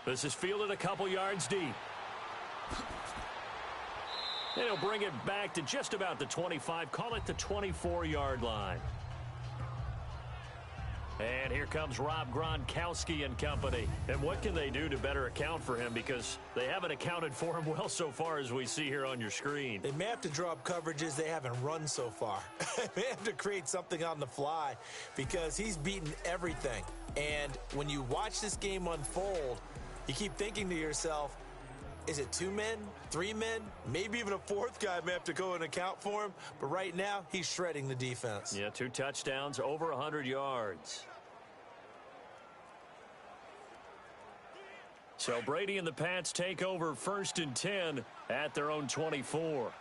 This is fielded a couple yards deep. And he'll bring it back to just about the 25, call it the 24-yard line. And here comes Rob Gronkowski and company. And what can they do to better account for him? Because they haven't accounted for him well so far, as we see here on your screen. They may have to draw up coverages they haven't run so far. They may have to create something on the fly because he's beaten everything. And when you watch this game unfold, you keep thinking to yourself, is it 2 men, 3 men? Maybe even a 4th guy may have to go and account for him. But right now, he's shredding the defense. Yeah, 2 touchdowns, over 100 yards. So Brady and the Pats take over 1st and 10 at their own 24.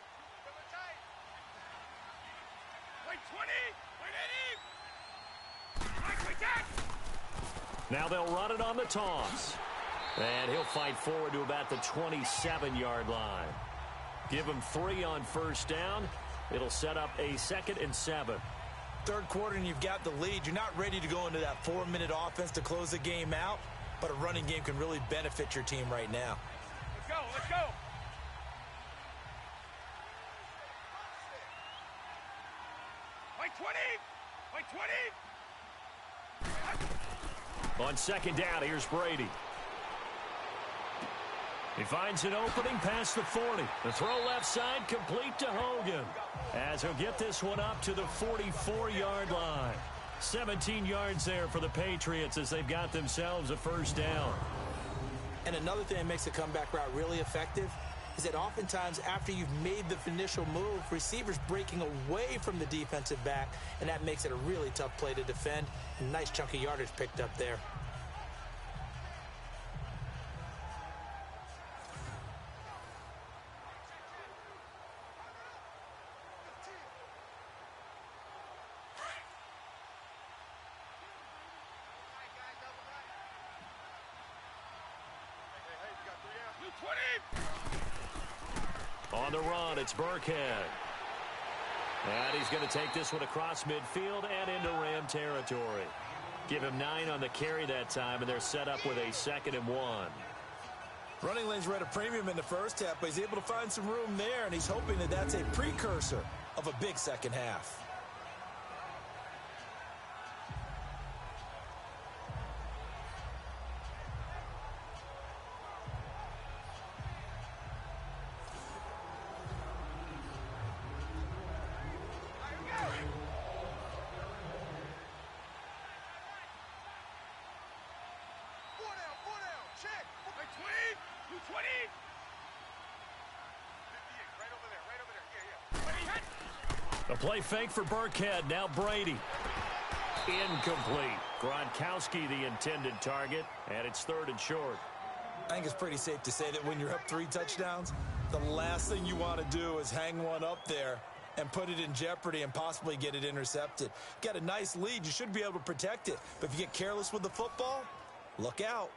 Now they'll run it on the toss. And he'll fight forward to about the 27-yard line. Give him 3 on first down. It'll set up a 2nd and 7. Third quarter and you've got the lead. You're not ready to go into that 4-minute offense to close the game out, but a running game can really benefit your team right now. Let's go, let's go. On second down, here's Brady. He finds an opening past the 40. The throw left side complete to Hogan, as he'll get this one up to the 44-yard line. 17 yards there for the Patriots as they've got themselves a first down. And another thing that makes the comeback route really effective is that oftentimes after you've made the initial move, receivers breaking away from the defensive back, and that makes it a really tough play to defend. A nice chunk of yardage picked up there. On the run, it's Burkhead. And he's going to take this one across midfield and into Ram territory. Give him 9 on the carry that time, and they're set up with a 2nd and 1. Running lanes were at a premium in the first half, but he's able to find some room there, and he's hoping that that's a precursor of a big second half. A play fake for Burkhead. Now Brady. Incomplete. Gronkowski the intended target, and it's 3rd and short. I think it's pretty safe to say that when you're up 3 touchdowns, the last thing you want to do is hang one up there and put it in jeopardy and possibly get it intercepted. Got a nice lead. You should be able to protect it. But if you get careless with the football, look out.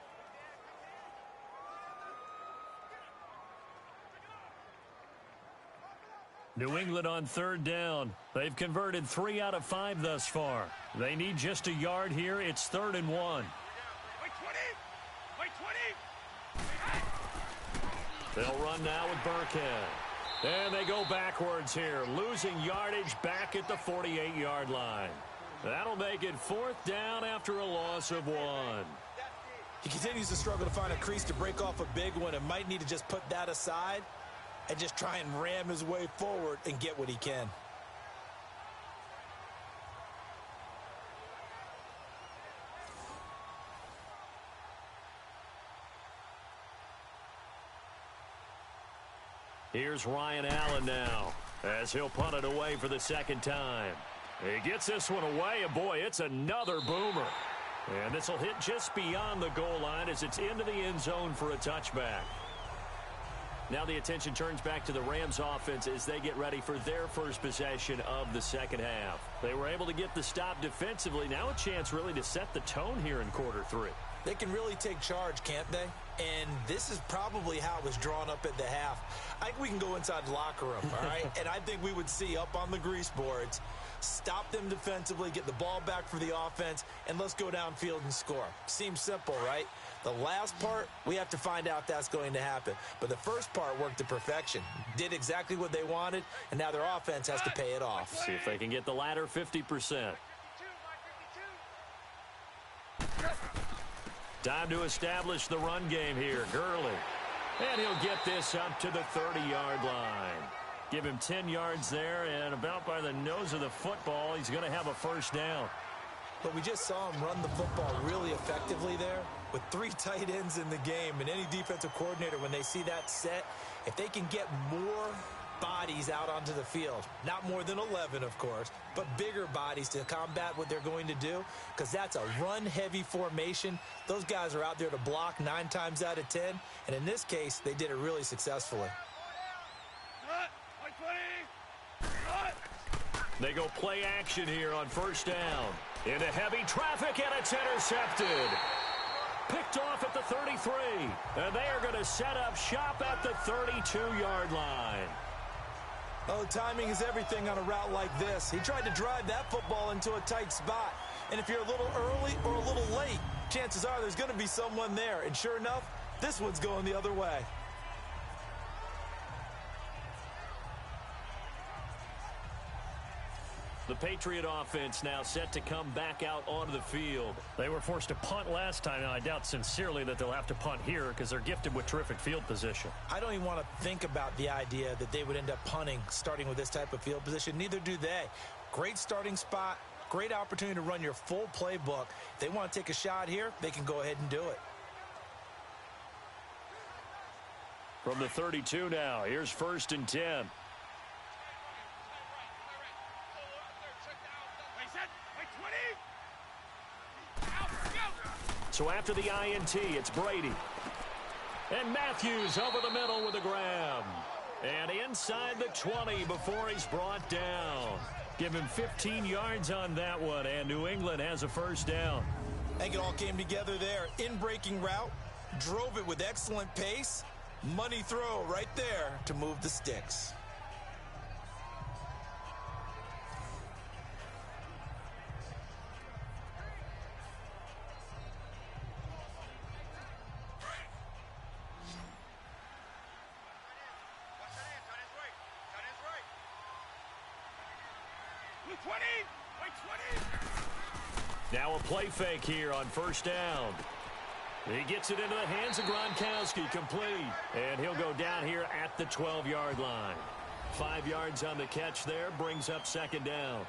New England on 3rd down. They've converted 3 out of 5 thus far. They need just a yard here. It's 3rd and 1. They'll run now with Burkhead. And they go backwards here, losing yardage back at the 48-yard line. That'll make it 4th down after a loss of 1. He continues to struggle to find a crease to break off a big one and might need to just put that aside and just try and ram his way forward and get what he can. Here's Ryan Allen now, as he'll punt it away for the 2nd time. He gets this one away, and boy, it's another boomer. And this will hit just beyond the goal line as it's into the end zone for a touchback. Now the attention turns back to the Rams offense as they get ready for their first possession of the 2nd half. They were able to get the stop defensively. Now a chance really to set the tone here in quarter 3. They can really take charge, can't they? And this is probably how it was drawn up at the half. I think we can go inside the locker room, all right? And I think we would see up on the grease boards, stop them defensively, get the ball back for the offense, and let's go downfield and score. Seems simple, right? The last part, we have to find out if that's going to happen. But the first part worked to perfection. Did exactly what they wanted, and now their offense has to pay it off. See if they can get the latter 50%. Time to establish the run game here. Gurley. And he'll get this up to the 30-yard line. Give him 10 yards there, and about by the nose of the football, he's going to have a first down. But we just saw him run the football really effectively there with 3 tight ends in the game. And any defensive coordinator, when they see that set, if they can get more bodies out onto the field, not more than 11, of course, but bigger bodies to combat what they're going to do, because that's a run-heavy formation. Those guys are out there to block 9 times out of 10, and in this case, they did it really successfully. They go play action here on first down. Into heavy traffic, and it's intercepted. Picked off at the 33. And they are going to set up shop at the 32-yard line. Oh, timing is everything on a route like this. He tried to drive that football into a tight spot. And if you're a little early or a little late, chances are there's going to be someone there. And sure enough, this one's going the other way. The Patriot offense now set to come back out onto the field. They were forced to punt last time, and I doubt sincerely that they'll have to punt here because they're gifted with terrific field position. I don't even want to think about the idea that they would end up punting starting with this type of field position. Neither do they. Great starting spot, great opportunity to run your full playbook. If they want to take a shot here, they can go ahead and do it. From the 32 now, here's 1st and 10. So after the INT, it's Brady. And Matthews over the middle with a grab. And inside the 20 before he's brought down. Give him 15 yards on that one, and New England has a 1st down. I think it all came together there. In-breaking route, drove it with excellent pace. Money throw right there to move the sticks. Now a play fake here on 1st down. He gets it into the hands of Gronkowski, complete. And he'll go down here at the 12-yard line. 5 yards on the catch there, brings up 2nd down.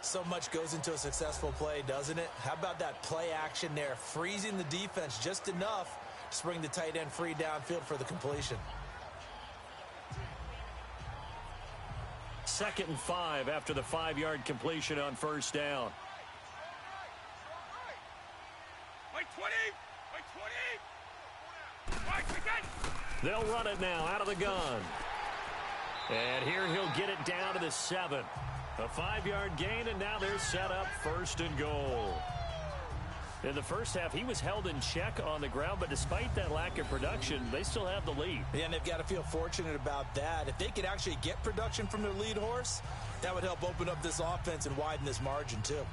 So much goes into a successful play, doesn't it? How about that play action there, freezing the defense just enough to bring the tight end free downfield for the completion. 2nd and 5 after the 5-yard completion on 1st down. They'll run it now out of the gun. And here he'll get it down to the 7. A 5-yard gain, and now they're set up 1st and goal. In the first half, he was held in check on the ground, but despite that lack of production, they still have the lead. Yeah, and they've got to feel fortunate about that. If they could actually get production from their lead horse, that would help open up this offense and widen this margin too.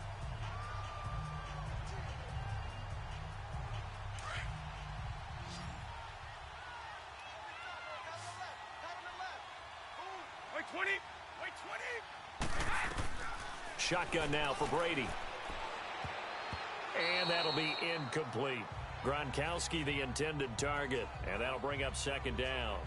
Shotgun now for Brady. And that'll be incomplete. Gronkowski the intended target, and that'll bring up 2nd down.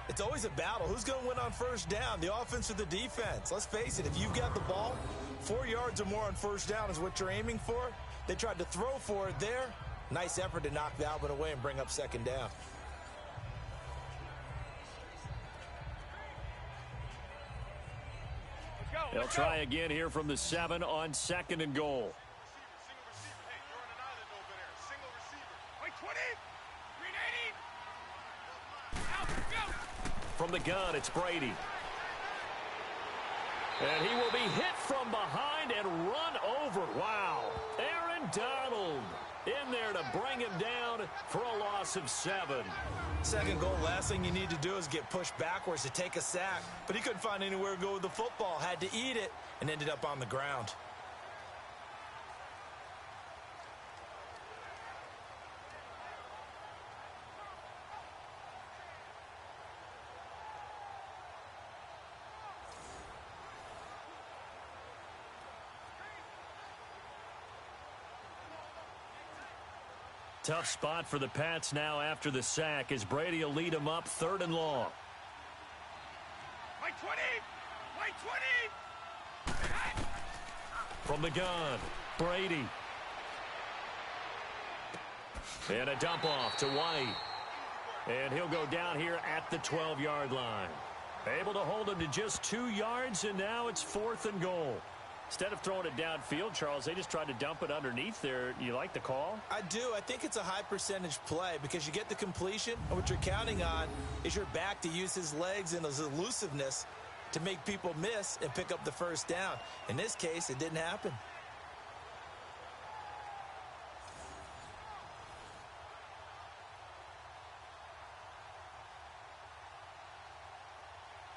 It's always a battle. Who's going to win on 1st down, the offense or the defense? Let's face it, if you've got the ball, 4 yards or more on 1st down is what you're aiming for. They tried to throw for it there. Nice effort to knock that one away and bring up 2nd down. They'll try again here from the 7 on 2nd and goal. From the gun, it's Brady. And he will be hit from behind and run over. Wow. Aaron Donald in there to bring him down for a loss of 7. 2nd goal, last thing you need to do is get pushed backwards to take a sack. But he couldn't find anywhere to go with the football. Had to eat it and ended up on the ground. Tough spot for the Pats now after the sack as Brady will lead them up 3rd and long. From the gun, Brady. And a dump off to White. And he'll go down here at the 12-yard line. Able to hold him to just 2 yards, and now it's 4th and goal. Instead of throwing it downfield, Charles, they just tried to dump it underneath there. You like the call? I do. I think it's a high percentage play because you get the completion, and what you're counting on is your back to use his legs and his elusiveness to make people miss and pick up the 1st down. In this case, it didn't happen.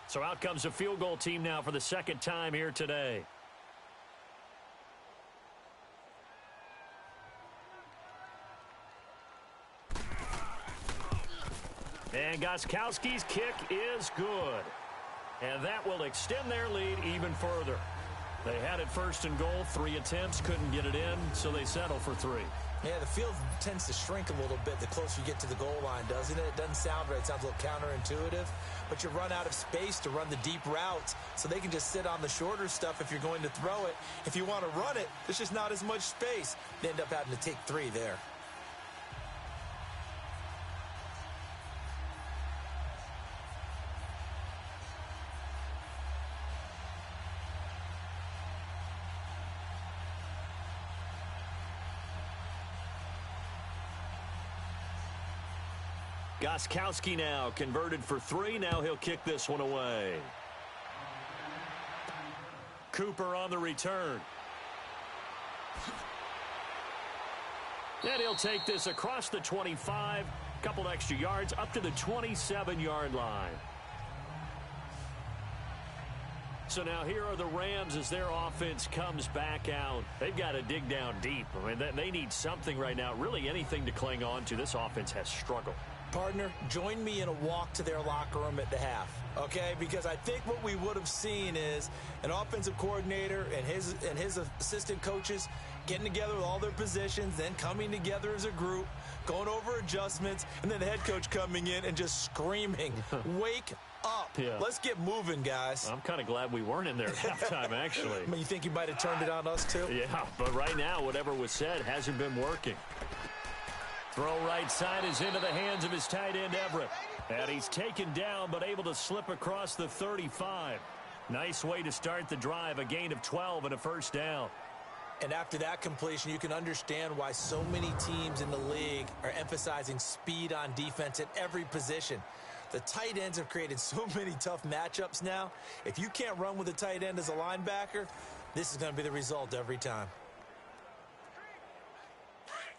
So out comes a field goal team now for the 2nd time here today. And Gostkowski's kick is good. And that will extend their lead even further. They had it first and goal. 3 attempts, couldn't get it in, so they settle for 3. Yeah, the field tends to shrink a little bit the closer you get to the goal line, doesn't it? It doesn't sound right. It sounds a little counterintuitive. But you run out of space to run the deep routes, so they can just sit on the shorter stuff if you're going to throw it. If you want to run it, there's just not as much space. They end up having to take 3 there. Gostkowski now converted for 3. Now he'll kick this one away. Cooper on the return. And he'll take this across the 25. Couple extra yards up to the 27-yard line. So now here are the Rams as their offense comes back out. They've got to dig down deep. I mean, they need something right now, really anything to cling on to. This offense has struggled. Partner, join me in a walk to their locker room at the half, okay? Because I think what we would have seen is an offensive coordinator and his assistant coaches getting together with all their positions, then coming together as a group, going over adjustments, and then the head coach coming in and just screaming, wake up. Yeah. Let's get moving, guys. I'm kind of glad we weren't in there at halftime, actually. You think you might have turned it on us, too? Yeah, but right now, whatever was said hasn't been working. Throw right side is into the hands of his tight end, Everett. And he's taken down, but able to slip across the 35. Nice way to start the drive, a gain of 12 and a first down. And after that completion, you can understand why so many teams in the league are emphasizing speed on defense at every position. The tight ends have created so many tough matchups now. If you can't run with a tight end as a linebacker, this is going to be the result every time.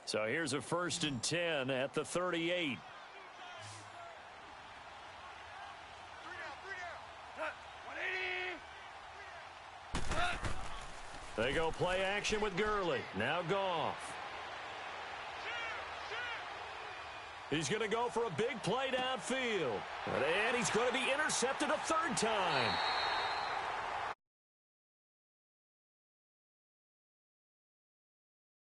So here's a 1st and 10 at the 38. They go play action with Gurley. Now Goff. He's going to go for a big play downfield. And he's going to be intercepted a 3rd time.